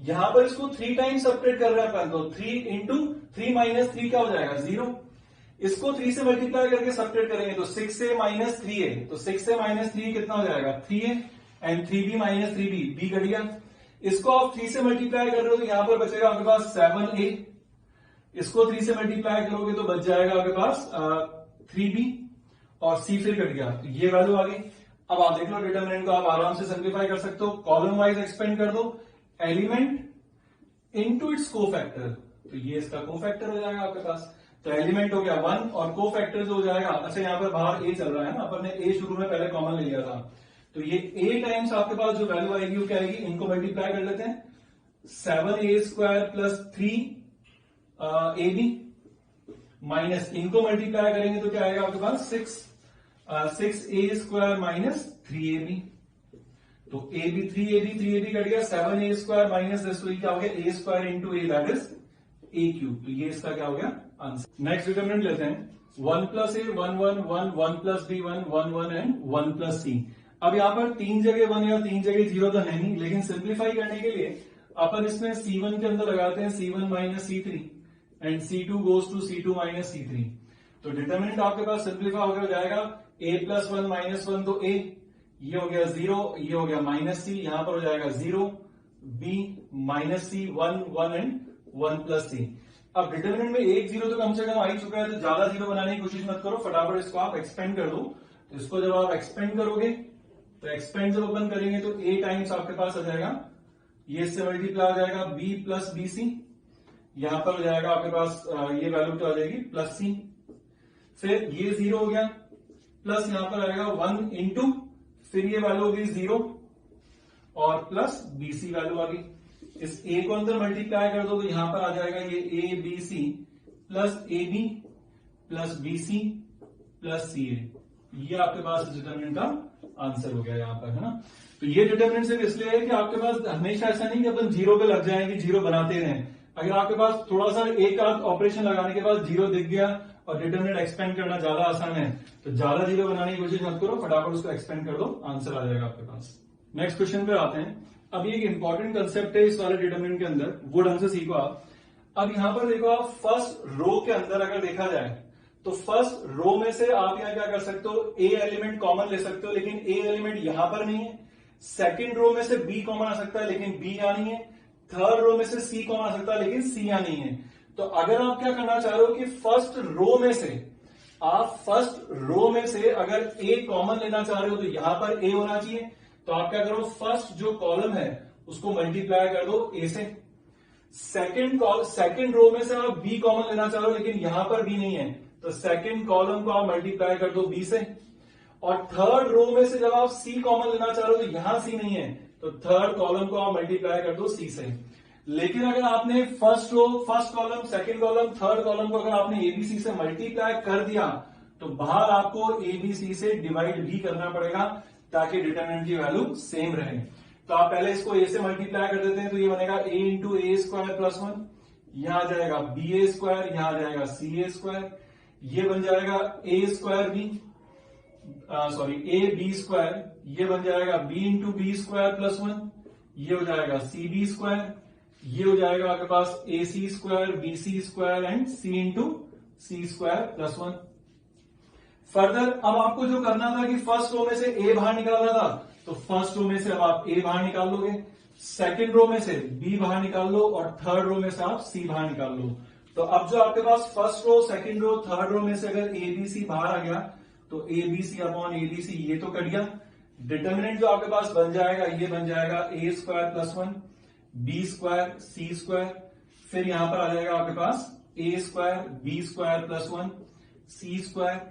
यहां पर इसको 3 टाइम्स सेपरेट कर रहा है, तो 3 इंटू 3 माइनस 3 क्या हो जाएगा 0, इसको 3 से मल्टीप्लाई करके सेपरेट करेंगे तो 6a माइनस 3a, तो 6a माइनस 3 कितना हो जाएगा 3a, and 3b minus 3b, b cut गया। इसको आप 3 से मल्टीप्लाई कर रहे हो तो यहां पर बचेगा आपके पास 7a, इसको 3 से मल्टीप्लाई करोगे तो बच जाएगा आपके पास 3b, और c फिर कट गया, तो ये वैल्यू आ गई। अब आप देख लो डिटरमिनेंट को आप आराम से सिंप्लीफाई कर सकते हो, कॉलम वाइज एक्सपेंड कर दो, एलिमेंट इनटू इट्स कोफैक्टर, तो ये इसका कोफैक्टर हो जाएगा आपके पास। तो एलिमेंट हो गया 1 और कोफैक्टर जो हो जाएगा, अच्छा यहां पर बाहर a चल रहा है ना, अपन ने a शुरू में पहले कॉमन ले लिया था, तो ये a टाइम्स आपके पास जो वैल्यू आएगी वो क्या आएगी, इनको मल्टीप्लाई कर लेते हैं, 7a square plus 3ab minus इनको मल्टीप्लाई करेंगे तो क्या आएगा आपके पास 6a स्क्वायर माइनस 3ab, तो ab 3ab कट गया, 7a स्क्वायर माइनस दिस क्या हो गया a square into a, that is a cube, तो ये इसका क्या हो गया आंसर। नेक्स्ट डिटरमिनेंट लेते हैं 1 plus a 1 1 1 1 plus b 1 1 1 and 1 plus c। अब यहां पर 3 जगह 1 या 3 जगह 0 तो है नहीं, लेकिन सिंप्लीफाई करने के लिए अपन इसमें c1 के अंदर लगाते हैं c1 minus c3 and c2 goes to c2 minus c3, तो डिटरमिनेंट आपके पास सिंप्लीफाई होकर जाएगा a प्लस 1 माइनस 1, तो a ये हो गया 0, ये हो गया माइनस c, यहां पर हो जाएगा 0 b minus c 1 1 and 1 plus c। अब डिटरमिनेंट में 1 0 तो कम से कम आ ही चुका है, तो ज्यादा 0 बनाने की कोशिश मत करो, फटाफट इसको आप एक्सपेंड कर दो, इसको जब आप एक्सपेंड करोगे तो एक्सपेंड जब अपन करेंगे तो ए टाइम्स आपके पास आ जाएगा, ये इससे मल्टीप्लाई हो जाएगा बी प्लस बी सी, यहां पर हो जाएगा आपके पास ये वैल्यू तो आ जाएगी प्लस सी, फिर ये 0 हो गया, प्लस यहां पर आएगा 1 इंटू, फिर ये वैल्यू हो गई 0 और प्लस बीसी वैल्यू आ गई। इस ए को अंदर मल्टीप्लाई कर दो तो यहां पर आ जाएगा ये A B C plus A B plus B C plus C ए, ये आपके पास डिटरमिनेंट का आंसर हो गया यहां पर, है ना। तो ये डिटरमिनेंट सिर्फ इसलिए है कि आपके पास हमेशा ऐसा नहीं कि अपन जीरो पे लग जाएंगे, जीरो बनाते रहें। अगर आपके पास थोड़ा सा एक आध ऑपरेशन लगाने के बाद जीरो दिख गया और डिटरमिनेंट एक्सपेंड करना ज्यादा आसान है, तो ज्यादा जीरो बनाने की कोशिश मत करो, फटाफट उसको एक्सपेंड कर दो, आंसर आ जाएगा आपके पास। नेक्स्ट क्वेश्चन पे आते हैं। अब ये एक इंपॉर्टेंट कंसेप्ट है इस वाले डिटरमिनेंट के अंदर, वो ढंग से सीखो आप। अब यहां पर देखो, आप फर्स्ट रो के अंदर अगर देखा जाए तो फर्स्ट रो में से आप यहां क्या कर सकते हो, ए एलिमेंट कॉमन ले सकते हो, लेकिन ए एलिमेंट यहां पर नहीं है। सेकंड रो में से बी कॉमन आ सकता है, लेकिन बी यहां नहीं है। थर्ड रो में से सी कॉमन आ सकता है, लेकिन सी यहां नहीं है। तो अगर आप क्या करना चाह रहे हो कि फर्स्ट रो में से अगर ए कॉमन लेना चाह रहे हो तो यहां पर ए होना चाहिए। तो आप क्या करो, फर्स्ट जो कॉलम है उसको मल्टीप्लाई कर दो ए से। सेकंड रो में से आप बी कॉमन लेना चाह रहे हो, लेकिन यहां पर बी नहीं है, तो सेकंड कॉलम को आप मल्टीप्लाई कर दो बी से। और थर्ड रो में से जब आप सी कॉमन लेना चाह रहे हो तो यहां सी नहीं है, तो थर्ड कॉलम को आप मल्टीप्लाई कर दो सी से। लेकिन अगर आपने first column, second column, third column को अगर आपने एबीसी से मल्टीप्लाई कर दिया तो बाहर आपको एबीसी से डिवाइड भी करना पड़ेगा ताकि डिटरमिनेंट की वैल्यू सेम रहे। तो आप पहले इसको ए से मल्टीप्लाई कर देते हैं, तो ये बनेगा ए इंटू ए स्क्वायर प्लस 1, यहां आ जाएगा बी ए स्क्वायर, यहां आ जाएगा सी ए स्क्वायर, ये बन जाएगा ए square B, A B square, ये बन जाएगा B into B square plus 1, ये हो जाएगा सी बी स्क्वायर, ये हो जाएगा आपके पास A C square, B C square and C into C square plus 1। Further अब आपको जो करना था कि फर्स्ट रो में से ए बाहर निकालना था, तो फर्स्ट रो में से अब आप ए बाहर निकाल लोगे, सेकंड रो में से बी बाहर निकाल लो और थर्ड रो में से आप सी बाहर निकाल लो। तो अब जो आपके पास first row, second row, third row में से अगर ए बी सी बाहर आ गया तो A B C upon A B C ये तो कट गया। डिटरमिनेंट जो आपके पास बन जाएगा ये बन जाएगा ए स्क्वायर प्लस 1 बी स्क्वायर सी स्क्वायर, फिर यहां पर आ जाएगा आपके पास A square B square plus 1 C square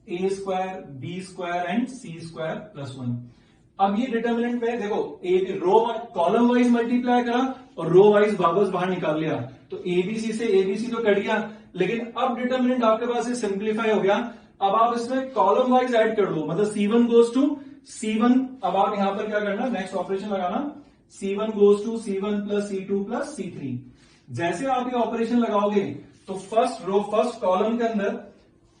A square B square and C square plus 1। अब ये डिटरमिनेंट में देखो, a row column wise multiply करा और रो वाइज वापस बाहर निकाल लिया, तो एबीसी से एबीसी तो कट गया, लेकिन अब डिटरमिनेंट आपके पास से सिंप्लीफाई हो गया। अब आप इसमें कॉलम वाइज ऐड कर दो, मतलब C1 गोज टू C1। अब आप यहां पर क्या करना, नेक्स्ट ऑपरेशन लगाना, C1 goes to C1 plus C2 plus C3। जैसे आप ये ऑपरेशन लगाओगे तो फर्स्ट कॉलम के अंदर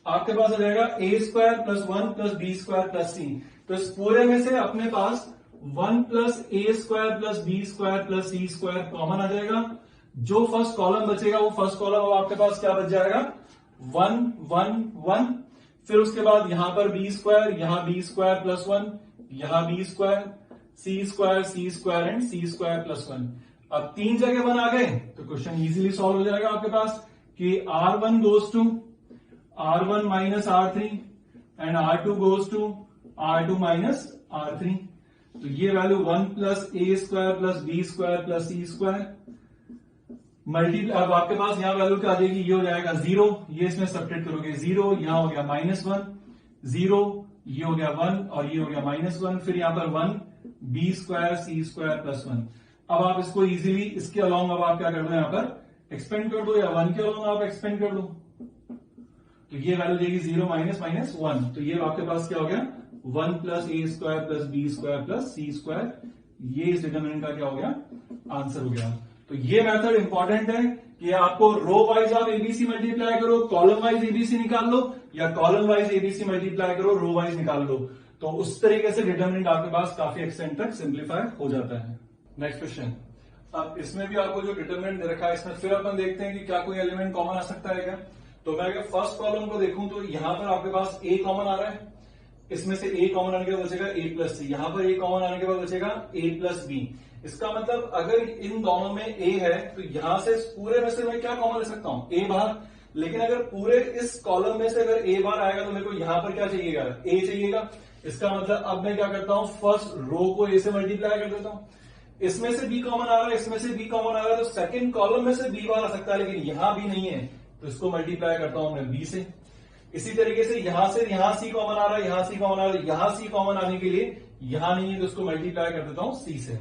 आपके पास आ जाएगा ए square plus 1 plus B square plus सी। तो इस पूरे में से अपने पास 1 plus A square plus B square plus C square common आ जाएगा। जो फर्स्ट कॉलम बचेगा वो फर्स्ट कॉलम आपके पास क्या बच जाएगा, 1 1 1। फिर उसके बाद यहां पर बी स्क्वायर, यहां बी स्क्वायर प्लस 1, यहां B square C square and C square plus 1। अब 3 जगह 1 आ गए तो क्वेश्चन इजीली सॉल्व हो जाएगा आपके पास कि R1 goes to R1 minus R3 and R2 goes to R2 minus R3। तो ये value 1 plus A square plus B square plus C square अब आपके पास यहां वैल्यू क्या आ जाएगी, ये हो जाएगा 0, ये इसमें सब्ट्रैक्ट करोगे 0, यहां हो गया -1 0, ये हो गया 1 और ये हो गया -1, फिर यहां पर 1 बी स्क्वायर सी स्क्वायर प्लस 1। अब आप इसको इजीली इसके अलॉन्ग अब आप क्या कर दो, यहां पर एक्सपेंड कर दो, या 1 के अलॉन्ग आप एक्सपेंड कर दो, तो ये वैल्यू देगी 0 -1। तो ये आपके पास क्या हो गया, 1 plus A square plus B square plus C square, ये इस डिटरमिनेंट का क्या हो गया, आंसर हो गया। तो ये मेथड इंपॉर्टेंट है कि आपको रो वाइज आप एबीसी मल्टीप्लाई करो, कॉलम वाइज एबीसी निकाल लो, या कॉलम वाइज एबीसी मल्टीप्लाई करो, रो वाइज निकाल लो। तो उस तरीके से डिटरमिनेंट आपके पास काफी एक्सटेंट तक सिंप्लीफाई हो जाता है। Next question. अब इसमें भी आपको जो डिटरमिनेंट दे रखा है, इसमें फिर अपन देखते हैं कि क्या कोई एलिमेंट कॉमन आ सकता है क्या। तो मैं अगर फर्स्ट कॉलम को देखूं तो यहां पर आपके पास ए कॉमन आ रहा है, इसमें से ए कॉमन आने के बाद बचेगा ए प्लस सी, यहां पर ए कॉमन आने के बाद बचेगा ए प्लस बी। इसका मतलब अगर इन दोनों में ए है तो यहां से पूरे में से मैं क्या कॉमन ले सकता हूं, ए बाहर। लेकिन अगर पूरे इस कॉलम में से अगर ए बार आएगा तो मेरे को यहां पर क्या चाहिएगा, ए चाहिएगा। इसका मतलब अब मैं क्या करता हूं, फर्स्ट रो को ए से मल्टीप्लाई कर देता हूं। इसमें से बी कॉमन आ रहा है, इसमें से बी कॉमन आ रहा है, तो सेकंड कॉलम में से बी बार आ सकता है, लेकिन यहां भी नहीं है, तो इसको मल्टीप्लाई करता हूं मैं बी से। इसी तरीके से यहां सी कॉमन आ रहा है, यहां सी कॉमन आ रहा है, यहां सी कॉमन आने के लिए यहां नहीं है, तो इसको मल्टीप्लाई कर देता हूं सी से।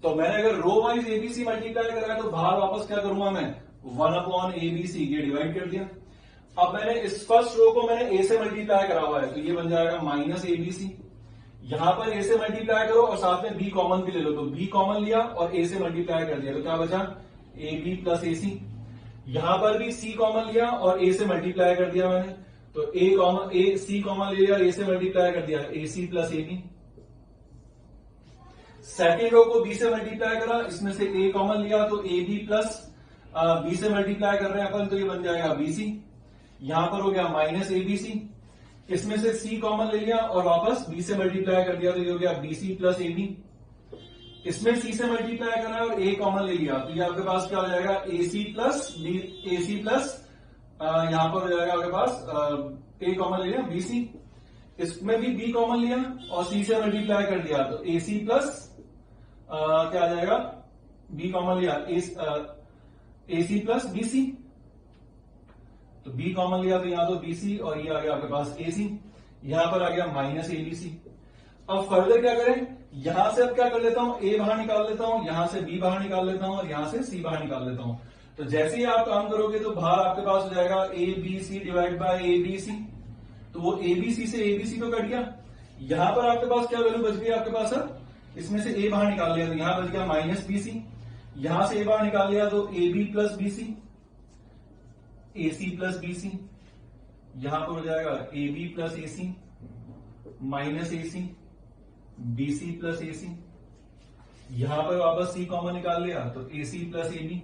तो मैंने अगर रो वाइज एबीसी मल्टीप्लाई करा है तो बाहर वापस क्या करूंगा मैं, 1/ABC, ये डिवाइड कर दिया। अब मैंने इस फर्स्ट रो को मैंने ए से मल्टीप्लाई करा हुआ है, तो ये बन जाएगा -ABC। यहां पर ए से मल्टीप्लाई करो और साथ में बी कॉमन भी ले लो, तो बी कॉमन लिया और ए से मल्टीप्लाई कर दिया, तो क्या बचा, AB प्लस AC। यहां पर भी सी कॉमन लिया और ए से मल्टीप्लाई कर दिया मैंने, तो सी कॉमन ले लिया, ए से मल्टीप्लाई कर दिया, AC plus AB। Second row को बी से मल्टीप्लाई करा, इसमें से ए कॉमन लिया, तो AB प्लस बी से मल्टीप्लाई कर रहे हैं अपन, तो ये बन जाएगा BC। यहां पर हो गया -ABC। इसमें से सी कॉमन ले लिया और वापस बी से मल्टीप्लाई कर दिया, तो ये हो गया BC प्लस AB। इसमें सी से मल्टीप्लाई करना है और ए कॉमन ले लिया, तो ये आपके पास क्या हो जाएगा, AC प्लस यहां पर हो जाएगा आपके पास ए कॉमन ले लिया BC। इसमें भी बी कॉमन लिया और सी से मल्टीप्लाई कर दिया, तो AC प्लस क्या आ जाएगा, बी कॉमन लिया, AC प्लस BC। तो बी कॉमन लिया तो यहां तो BC और ये आ गया आपके पास AC। यहां पर आ गया -ABC। अब फर्दर क्या करें, यहां से अब क्या कर लेता हूं, ए बाहर निकाल लेता हूं, यहां से बी बाहर निकाल लेता हूं और यहां से सी बाहर निकाल लेता हूं। तो जैसे ही आप काम करोगे तो बाहर आपके पास हो जाएगा ABC डिवाइड बाय ABC। तो वो ABC से ABC तो कट गया। यहां पर आपके पास क्या वैल्यू बच गई आपके पास, इसमें से ए बाहर निकाल लिया तो यहां बच गया -BC। यहां से ए बाहर निकाल लिया तो AB plus BC, AC plus BC। यहां पर हो जाएगा AB plus AC -AC, BC plus AC। यहां पर वापस C कॉमन निकाल लिया तो AC plus AB,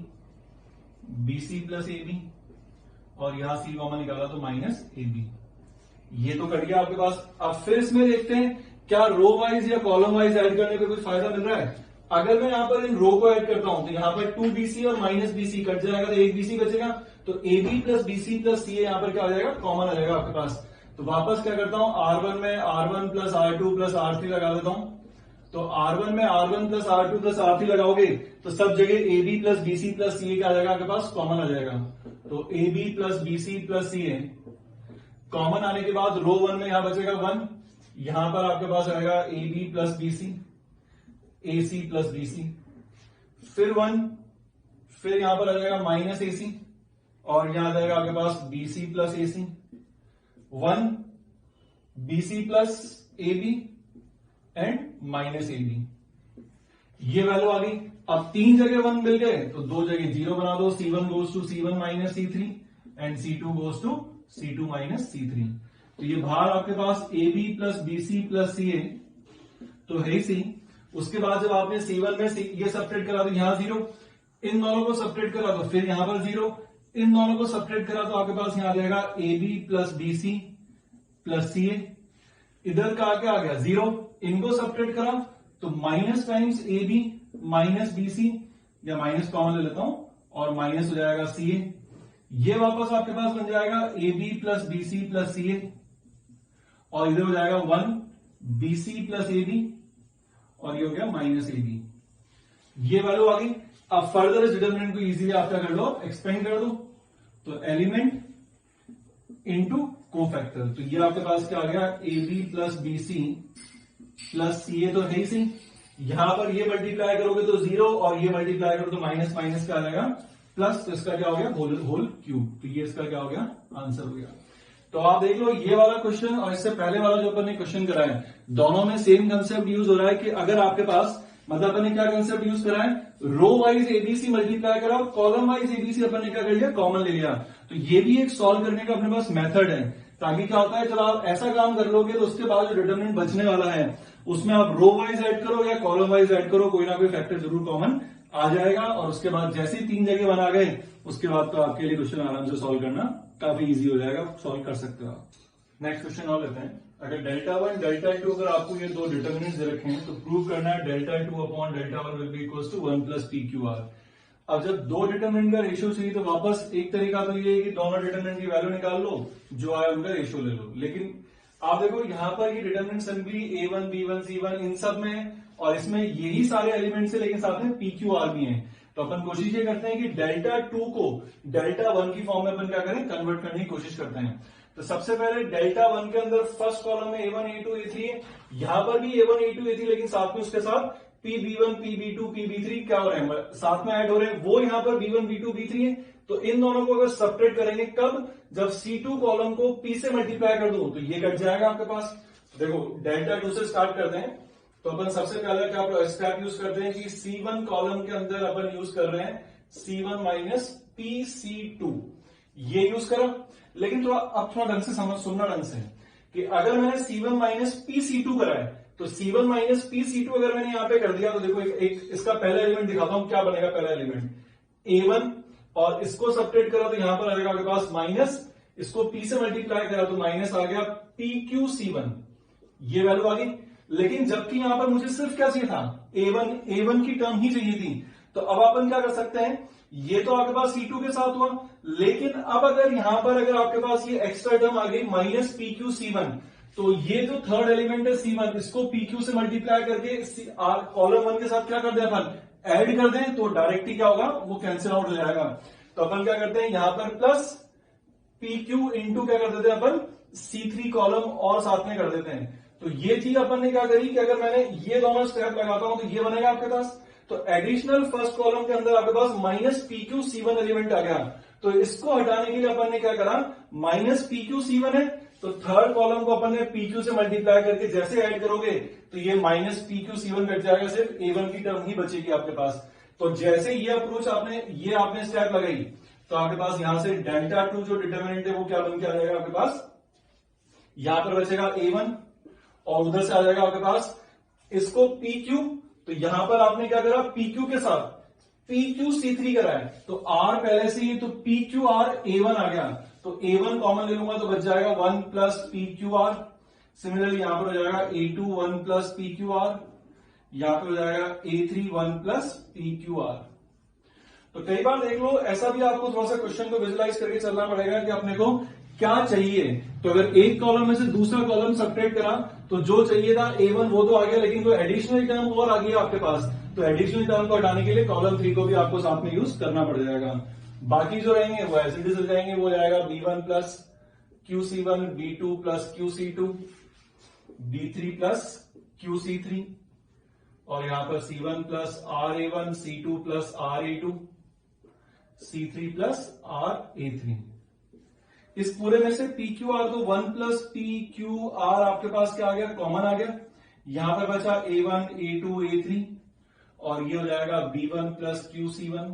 BC plus AB, और यहां C कॉमन निकाला तो -AB। ये तो कट गया आपके पास। अब फिर इसमें देखते हैं क्या रो वाइज या कॉलम वाइज ऐड करने पे कुछ फायदा मिल रहा है। अगर मैं यहां पर इन रो को ऐड करता हूं तो यहां पर 2BC और -BC कट जाएगा, तो 1BC बचेगा, तो AB plus BC plus CA यहां पर क्या हो जाएगा, कॉमन आ जाएगा आपके पास। तो वापस क्या करता हूं, R1 में R1 plus R2 plus R3 लगा देता हूं। तो R1 में R1 plus R2 plus R3 लगाओगे तो सब जगह AB plus BC plus CA क्या आ जाएगा आपके पास, कॉमन आ जाएगा। तो AB plus BC plus CA common आने के बाद रो 1 में यहां बचेगा 1, यहां पर आपके पास आएगा AB plus BC, AC plus BC, फिर 1, फिर यहां पर आ जाएगा -AC और यहां आ जाएगा आपके पास BC plus AC, 1 BC plus AB and -AB। ये वैल्यू आ गई। अब 3 जगह 1 मिल गए तो 2 जगह 0 बना दो, C1 goes to C1 minus C3 and C2 goes to C2 minus C3। तो ये बाहर आपके पास AB plus BC plus CA तो है ही सी। उसके बाद जब आपने C1 में ये सब्ट्रैक्ट करा तो यहां 0, इन दोनों को सब्ट्रैक्ट करा तो फिर यहां पर 0, इन दोनों को सब्ट्रैक्ट करा तो आपके पास यहां आ जाएगा AB plus BC plus CA। इधर का क्या आ गया 0, इनको सब्ट्रैक्ट करा तो minus times AB minus BC, या माइनस कॉमन ले लेता हूं और माइनस हो जाएगा CA। ये वापस आपके पास बन जाएगा AB plus BC plus CA और इधर हो जाएगा 1 BC प्लस AB और ये हो गया माइनस AB। ये वैल्यू आ गई। अब फर्दर इस डिटरमिनेंट को इजीली आप क्या कर लो, एक्सपेंड कर दो। तो एलिमेंट इनटू कोफैक्टर, तो ये आपके पास क्या आ गया AB plus BC plus CA तो है ही सी। यहां पर ये मल्टीप्लाई करोगे तो 0 और ये मल्टीप्लाई करो तो माइनस माइनस का आ जाएगा प्लस, तो इसका क्या हो गया होल क्यूब। तो ये इसका क्या हो गया आंसर हो गया। तो आप देख लो ये वाला क्वेश्चन और इससे पहले वाला जो अपन ने क्वेश्चन करा है, दोनों में सेम कंसेप्ट यूज हो रहा है कि अगर आपके पास मतलब अपन ने क्या कंसेप्ट यूज करा है, रो वाइज एबीसी मल्टीप्लाई करा और कॉलम वाइज एबीसी अपन ने क्या कर लिया, कॉमन ले लिया। तो ये भी एक सॉल्व करने का अपने पास मेथड है, ताकि क्या होता है जब आप ऐसा काम कर लोगे तो उसके बाद जो डिटरमिनेंट बचने वाला है उसमें आप रो वाइज ऐड करो या कॉलम वाइज ऐड करो, कोई ना कोई फैक्टर जरूर कॉमन आ जाएगा। और उसके बाद जैसे ही 3 जगह बना गए उसके बाद तो आपके लिए क्वेश्चन आराम से सॉल्व करना काफी इजी हो जाएगा, सॉल्व कर सकते हो आप। नेक्स्ट क्वेश्चन और लेते हैं। अगर डेल्टा 1 डेल्टा 2 अगर आपको ये दो डिटरमिनेंट्स दे रखे हैं तो प्रूव करना है delta 2 upon delta 1 will be equal to 1 plus P Q R. अब जब दो डिटरमिनेंट का रेशियो चाहिए तो वापस एक तरीका तो ये है कि दोनों डिटरमिनेंट की वैल्यू निकाल लो, जो आए उनका रेशियो ले लो। लेकिन आप देखो यहां पर ये डिटरमिनेंट सभी A1, B1, C1 इन सब में है और इसमें यही सारे एलिमेंट्स है, लेकिन साथ में PQR भी है। तो अपन कोशिश ये करते हैं कि डेल्टा 2 को डेल्टा 1 की फॉर्म में अपन क्या करें, कन्वर्ट करने की कोशिश करते हैं। तो सबसे पहले डेल्टा 1 के अंदर फर्स्ट कॉलम में A1, A2, A3 है, यहां पर भी A1, A2, A3, लेकिन साथ में उसके साथ PB1, PB2, PB3 क्या हो रहे हैं, साथ में ऐड हो रहे हैं, वो यहां पर B1, B2, B3 है। तो इन दोनों को अगर सेपरेट करेंगे कब, जब C2 कॉलम को P से मल्टीप्लाई कर दूं तो ये कट जाएगा आपके पास। देखो डेल्टा 2 से स्टार्ट करते हैं, तो अपन सबसे पहले क्या स्टेप यूज करते हैं कि C1 कॉलम के अंदर अपन यूज कर रहे हैं C1 माइनस PC2, ये यूज करो। लेकिन थोड़ा ढंग से सुनना ढंग से, कि अगर मैंने C1 माइनस PC2 करा है, तो C1 माइनस PC2 अगर मैंने यहां पे कर दिया तो देखो एक इसका पहला एलिमेंट दिखाता हूं, क्या बनेगा पहला एलिमेंट A1, और इसको सेपरेट करा तो यहां पर आ जाएगा आपके पास माइनस, इसको P से मल्टीप्लाई करा तो माइनस आ गया PQC1, ये वैल्यू आ गई। लेकिन जबकि यहां पर मुझे सिर्फ क्या चाहिए था, A1 की टर्म ही चाहिए थी। तो अब अपन क्या कर सकते हैं, ये तो आपके पास C2 के साथ हुआ, लेकिन अब अगर यहां पर अगर आपके पास ये एक्स्ट्रा टर्म आ गई माइनस PQC1, तो ये जो थर्ड एलिमेंट है C1, इसको PQ से मल्टीप्लाई करके कॉलम 1 के साथ क्या कर दें अपन, ऐड कर दें, तो डायरेक्टली क्या होगा, वो कैंसिल आउट हो जाएगा। तो अपन क्या करते हैं, यहां पर प्लस PQ इंटू क्या कर देते हैं अपन, C3 कॉलम और साथ में कर देते हैं। तो ये चीज अपन ने क्या करी कि अगर मैंने ये दोनों स्टेप लगाता हूं तो ये बनेगा आपके पास। तो एडिशनल फर्स्ट कॉलम के अंदर आपके पास माइनस PQC1 एलिमेंट आ गया। तो इसको हटाने के लिए अपन ने क्या करा, माइनस PQC1 है, तो थर्ड कॉलम को अपन ने PQ से मल्टीप्लाई करके जैसे ऐड करोगे तो ये माइनस PQC1 कट जाएगा, सिर्फ A1 की टर्म ही बचेगी आपके पास। तो जैसे ये अप्रोच आपने स्टेप लगाई, तो आपके पास यहां से डेल्टा 2 जो डिटरमिनेंट है वो क्या बन के आ जाएगा आपके पास, यहां पर बचेगा A1 और उधर से आ जाएगा आपके पास इसको PQ। तो यहां पर आपने क्या करा, PQ के साथ PQC3 करा है, तो R पहले से ही, तो PQR A1 आ गया, तो A1 कॉमन ले लूंगा तो बच जाएगा 1 प्लस PQR। सिमिलरली यहां पर हो जाएगा A2 1 प्लस PQR, यहां पर हो जाएगा A3 1 प्लस PQR। तो कई बार देख लो ऐसा भी आपको थोड़ा सा क्वेश्चन को विजुलाइज करके चलना पड़ेगा कि अपने को क्या चाहिए। तो अगर एक कॉलम में से दूसरा कॉलम सब्ट्रैक्ट करा तो जो चाहिए था A1 वो तो आ गया, लेकिन कोई एडिशनल टर्म और आ गया आपके पास, तो एडिशनल टर्म को हटाने के लिए कॉलम 3 को भी आपको साथ में यूज करना पड़ जाएगा। बाकी जो रहेंगे वो ऐसे डिस हो जाएंगे, वो जाएगा B1 plus QC1, B2 plus QC2, B3 plus QC3, और यहां पर C1 plus RA1, C2 plus RA2, C3 plus RA3। इस पूरे में से PQR तो 1 प्लस PQR आपके पास क्या आ गया, कॉमन आ गया। यहां पर बचा A1, A2, A3, और ये हो जाएगा B1 plus QC1,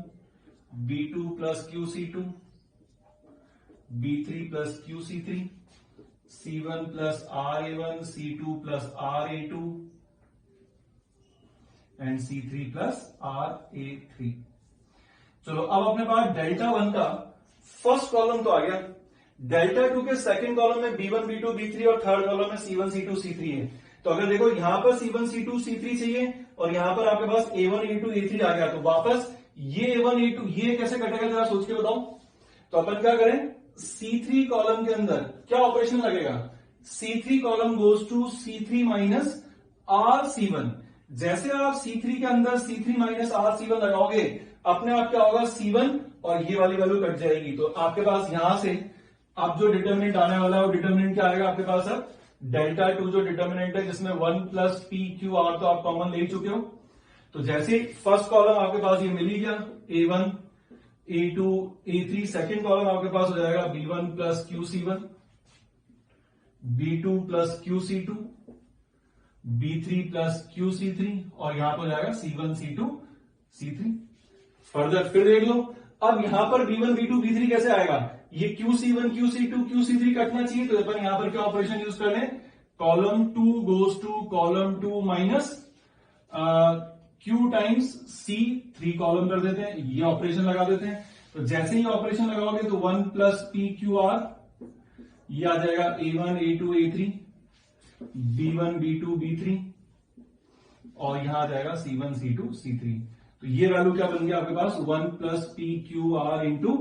B2 plus QC2, B3 plus QC3, C1 plus RA1, C2 plus RA2 and C3 plus RA3। चलो अब अपने पास डेल्टा 1 का फर्स्ट कॉलम तो आ गया, डेल्टा 2 के सेकंड कॉलम में B1, B2, B3 और थर्ड कॉलम में C1, C2, C3 है। तो अगर देखो यहां पर C1, C2, C3 चाहिए और यहां पर आपके पास A1, A2, A3 आ गया, तो वापस ये A1, A2 ये कैसे कटेगा जरा सोच के बताओ। तो अपन क्या करें, C3 कॉलम के अंदर क्या ऑपरेशन लगेगा, C3 column goes to C3 minus RC1। जैसे आप C3 के अंदर C3 माइनस RC1 लगाओगे, अपने आप क्या होगा, C1 और ये वाली वैल्यू कट जाएगी। तो आपके पास यहां से अब जो डिटरमिनेंट आने वाला है वो डिटरमिनेंट क्या आएगा आपके पास, अब डेल्टा 2 जो डिटरमिनेंट है जिसमें 1 प्लस PQR तो आप कॉमन ले चुके हो। तो जैसे फर्स्ट कॉलम आपके पास ये मिल ही गया, A1, A2, A3, second column आपके पास हो जाएगा B1 plus QC1, B2 plus QC2, B3 plus QC3, और यहां पर हो जाएगा C1, C2, C3। फर्दर फिर देख लो, अब यहां पर B1, B2, B3 कैसे आएगा, ये QC1, QC2, QC3 कटना चाहिए, तो अपन यहां पर क्या ऑपरेशन यूज कर लें, column 2 goes to column 2 minus Q times C3 column कर देते हैं, ये ऑपरेशन लगा देते हैं। तो जैसे ही ऑपरेशन लगाओगे तो 1 प्लस PQR, ये आ जाएगा A1, A2, A3, B1, B2, B3, और यहां आ जाएगा C1, C2, C3। तो ये वैल्यू क्या बन गया आपके पास 1 plus P Q are into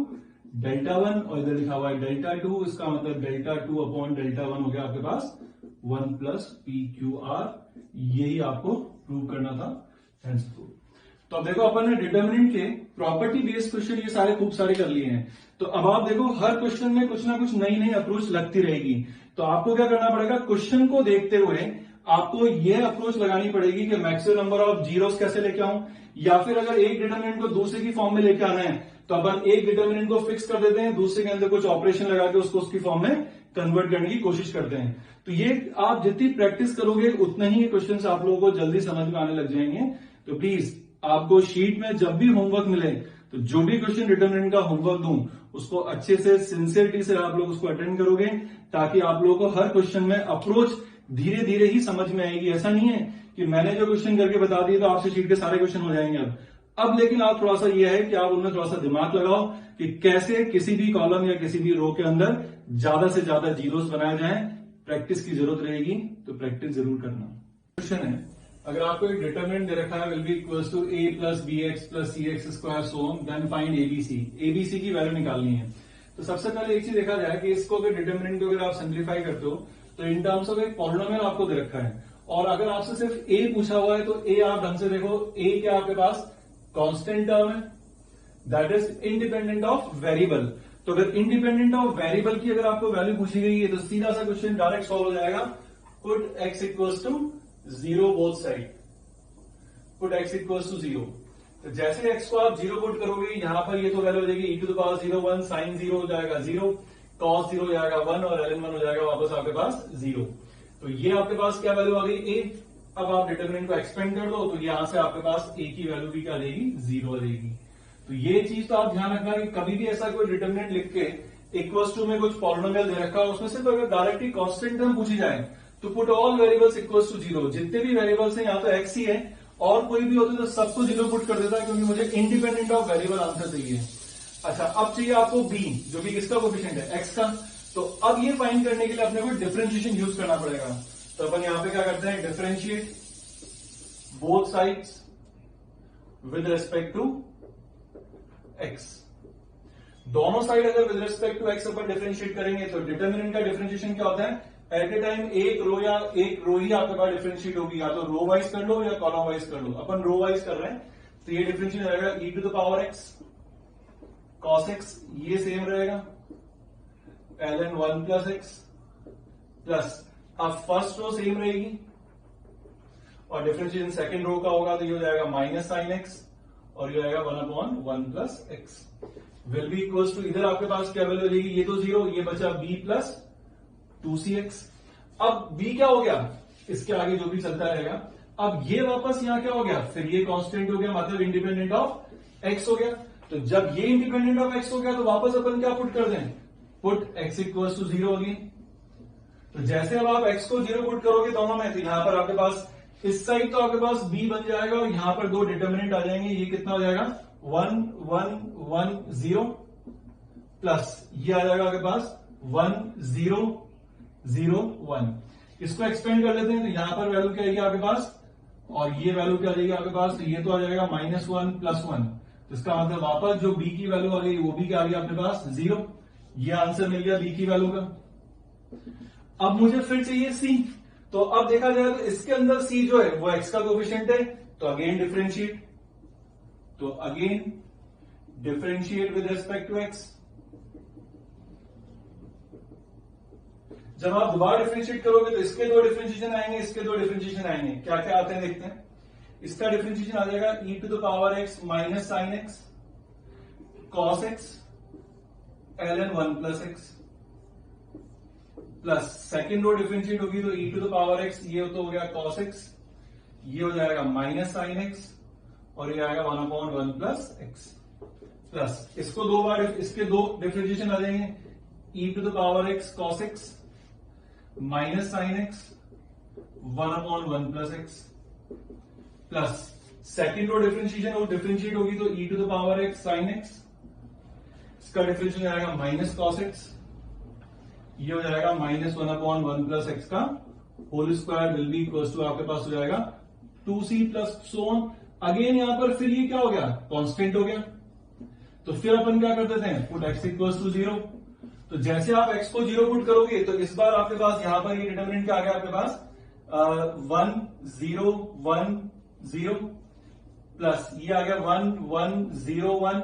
delta 1 और इधर लिखा हुआ है डेल्टा 2, इसका मतलब डेल्टा 2 अपॉन डेल्टा 1 हो गया आपके पास 1 प्लस पी क्यू आर। यही आपको प्रूव करना था, हेंस प्रूव। तो अब देखो अपन ने डिटर्मिनेंट के प्रॉपर्टी बेस्ड क्वेश्चन ये सारे खूब सारे कर लिए हैं। तो अब आप देखो हर क्वेश्चन में कुछ ना कुछ नई नई अप्रोच लगती रहेगी। तो आपको क्या करना पड़ेगा, क्वेश्चन को देखते हुए आपको यह अप्रोच लगानी पड़ेगी कि मैक्सिमम नंबर ऑफ जीरोस कैसे लेके आऊं, या फिर अगर एक डिटर्मिनेंट को दूसरे की फॉर्म में लेके आना है तो अपन एक डिटर्मिनेंट को फिक्स कर देते हैं, दूसरे के अंदर कुछ ऑपरेशन लगा के उसको उसकी फॉर्म में कन्वर्ट करने की कोशिश करते हैं। तो ये आप जितनी प्रैक्टिस करोगे उतना ही ये क्वेश्चंस आप लोगों को जल्दी समझ में आने लग जाएंगे। तो प्लीज आपको शीट में जब भी होमवर्क मिले तो जो भी क्वेश्चन डिटर्मिनेंट का होमवर्क दूं उसको अच्छे से सिंसियरिटी से आप लोग उसको अटेंड करोगे, ताकि आप लोगों को हर क्वेश्चन में अप्रोच धीरे धीरे ही समझ में आएगी। ऐसा नहीं है कि मैंने जो क्वेश्चन करके बता दिए तो आपसे शीट के सारे क्वेश्चन हो जाएंगे। अब लेकिन आप थोड़ा सा यह है कि आप उनमें थोड़ा सा दिमाग लगाओ कि कैसे किसी भी कॉलम या किसी भी रो के अंदर ज्यादा से ज्यादा जीरोस बनाए जाएं। प्रैक्टिस की जरूरत रहेगी, तो प्रैक्टिस जरूर करना। क्वेश्चन है, अगर आपको एक डिटरमिनेंट दे रखा है will be equals to a plus B X plus C X square so on, then find ABC. ABC की वैल्यू निकालनी है। तो सबसे पहले एक चीज देखा जाए कि इसको अगर डिटरमिनेंट को अगर आप सिंप्लीफाई करते हो तो इन टर्म्स ऑफ एक पॉलिनोमियल आपको दे रखा है, और अगर आपसे सिर्फ ए पूछा हुआ है तो ए आप ढंग से देखो, ए क्या आपके पास कांस्टेंट टर्म है, that is independent of variable. तो अगर इंडिपेंडेंट ऑफ वेरिएबल की अगर आपको वैल्यू पूछी गई है तो सीधा सा क्वेश्चन डायरेक्ट सॉल्व हो जाएगा। Put X equals to 0 both side, put X equals to 0। तो जैसे एक्स को आप 0 पुट करोगे यहां पर ये तो वैल्यू हो जाएगी e to the power 0 1, sine 0 हो जाएगा 0, कॉस 0 हो जाएगा 1 और ln 1 हो जाएगा वापस आपके पास 0। तो ये आपके पास क्या वैल्यू आ गई a। अब आप डिटरमिनेंट को एक्सपेंड कर दो तो यहां से आपके पास a की वैल्यू भी क्या आ जाएगी 0 आ जाएगी। तो ये चीज तो आप ध्यान रखना कि कभी भी ऐसा कोई डिटरमिनेंट लिख के इक्वल्स टू में कुछ पॉलिनोमियल दे रखा है उसमें से तो अगर डायरेक्टली कांस्टेंट टर्म पूछी जाए तो put all variables equals to 0। जितने भी वेरिएबल्स हैं यहाँ तो x ही है और कोई भी होते तो सबको 0 पुट कर देता है, क्योंकि मुझे इंडिपेंडेंट ऑफ वेरिएबल आंसर चाहिए। अच्छा, अब चाहिए आपको b, जो कि किसका कोएफिशिएंट है, x का। तो अब ये फाइंड करने के लिए अपने को डिफरेंशिएशन यूज करना पड़ेगा। तो अपन यहां पे क्या करते हैं, differentiate both sides with respect to x। दोनों साइड अगर विद रिस्पेक्ट टू x अपन डिफरेंशिएट करेंगे तो डिटरमिनेंट का डिफरेंशिएशन क्या होता है, एट ए टाइम एक रो या एक रो ही आपके पास डिफरेंशिएट होगी, या तो रो वाइज कर लो या कॉलम वाइज कर लो। अपन रो वाइज कर रहे हैं तो ये डिफरेंशिएट रहेगा e to the power x cos x, ये सेम रहेगा ln 1 प्लस x प्लस, अब फर्स्ट रो सेम रहेगी और डिफरेंशिएशन सेकंड रो का होगा तो ये हो जाएगा माइनस साइन x और ये आएगा 1 upon 1 plus x will be equals to, इधर आपके पास क्या वैल्यू हो जाएगी, ये तो 0, ये बचा b प्लस 2cx। अब b क्या हो गया, इसके आगे जो भी चलता रहेगा। अब ये वापस यहां क्या हो गया, फिर ये कांस्टेंट हो गया, मतलब इंडिपेंडेंट ऑफ x हो गया। तो जब ये इंडिपेंडेंट ऑफ x हो गया तो वापस अपन क्या पुट कर दें, पुट x इक्वल्स टू 0 होगी। तो जैसे अब आप x को 0 पुट करोगे दोनों में तो यहां पर आपके पास इस साइड तो आपके पास b बन जाएगा और यहां पर दो डिटरमिनेंट आ जाएंगे। ये कितना हो जाएगा 1 1 1 0 प्लस ये आ जाएगा आपके पास 1 0 0 1। इसको एक्सपेंड कर लेते हैं तो यहां पर वैल्यू क्या आएगी आपके पास, और ये वैल्यू क्या आ जाएगी आपके पास, तो ये तो आ जाएगा -1 प्लस 1। तो इसका मतलब वापस जो b की वैल्यू आ गई वो भी क्या आ गई आपके पास 0। ये आंसर मिल गया b की वैल्यू का। अब मुझे फिर चाहिए c। तो अब देखा जाए तो इसके अंदर c जो है वो x का कोएफिशिएंट है, तो अगेन डिफरेंशिएट, तो again differentiate with respect to x। जब आप दोबारा डिफरेंशिएट करोगे तो इसके दो डिफरेंशिएशन आएंगे, इसके दो डिफरेंशिएशन आएंगे। क्या क्या आते हैं देखते हैं। इसका डिफरेंशिएशन आ जाएगा e to the power x minus sine x cos x ln 1 plus x plus second row differentiate होगी तो e to the power x, ये तो हो गया cos x, ये हो जाएगा माइनस साइन x और ये आएगा 1 अपॉन 1 प्लस x प्लस इसको दो बार इसके दो डिफरेंशिएशन आ जाएंगे e to the power x cos x minus sine x 1 upon 1 plus x plus second row differentiation और डिफरेंशिएट होगी तो e to the power x sine x, इसका डिफरेंशिएशन आएगा माइनस cos x, ये हो जाएगा -1 अपॉन 1 प्लस एक्स का whole square will be equals to आपके पास हो जाएगा 2c plus so on. Again यहां पर फिर ये क्या हो गया, कांस्टेंट हो गया। तो फिर अपन क्या कर देते हैं, पुट x इक्वल्स टू 0। तो जैसे आप x को 0 पुट करोगे तो इस बार आपके पास यहां पर ये डिटर्मिनेंट क्या आ गया आपके पास 1 0 1 0 प्लस ये आ गया 1 1 0 1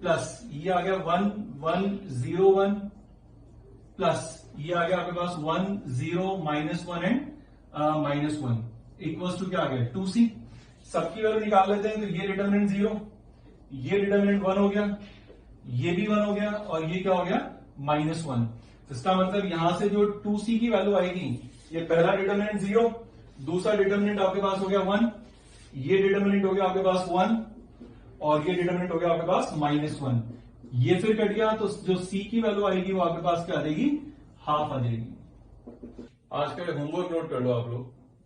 प्लस ये आ गया 1 1 0 1 प्लस ये आ गया आपके पास 1 0 -1 एंड -1 इक्वल्स टू क्या आ गया 2c। सबकी वैल्यू निकाल लेते हैं। तो ये डिटर्मिनेंट 0, ये डिटर्मिनेंट 1 हो गया, ये भी 1 हो गया और ये क्या हो गया -1। तो इसका मतलब यहां से जो 2c की वैल्यू आएगी, ये पहला डिटर्मिनेंट 0, दूसरा डिटर्मिनेंट आपके पास हो गया 1, ये डिटर्मिनेंट हो गया आपके पास 1 और ये डिटर्मिनेंट हो गया आपके पास -1। ये फिर कट गया तो जो c की वैल्यू आएगी वो आपके पास क्या आ जाएगी, हाफ आ जाएगी। आज का होमवर्क नोट कर लो आप लोग।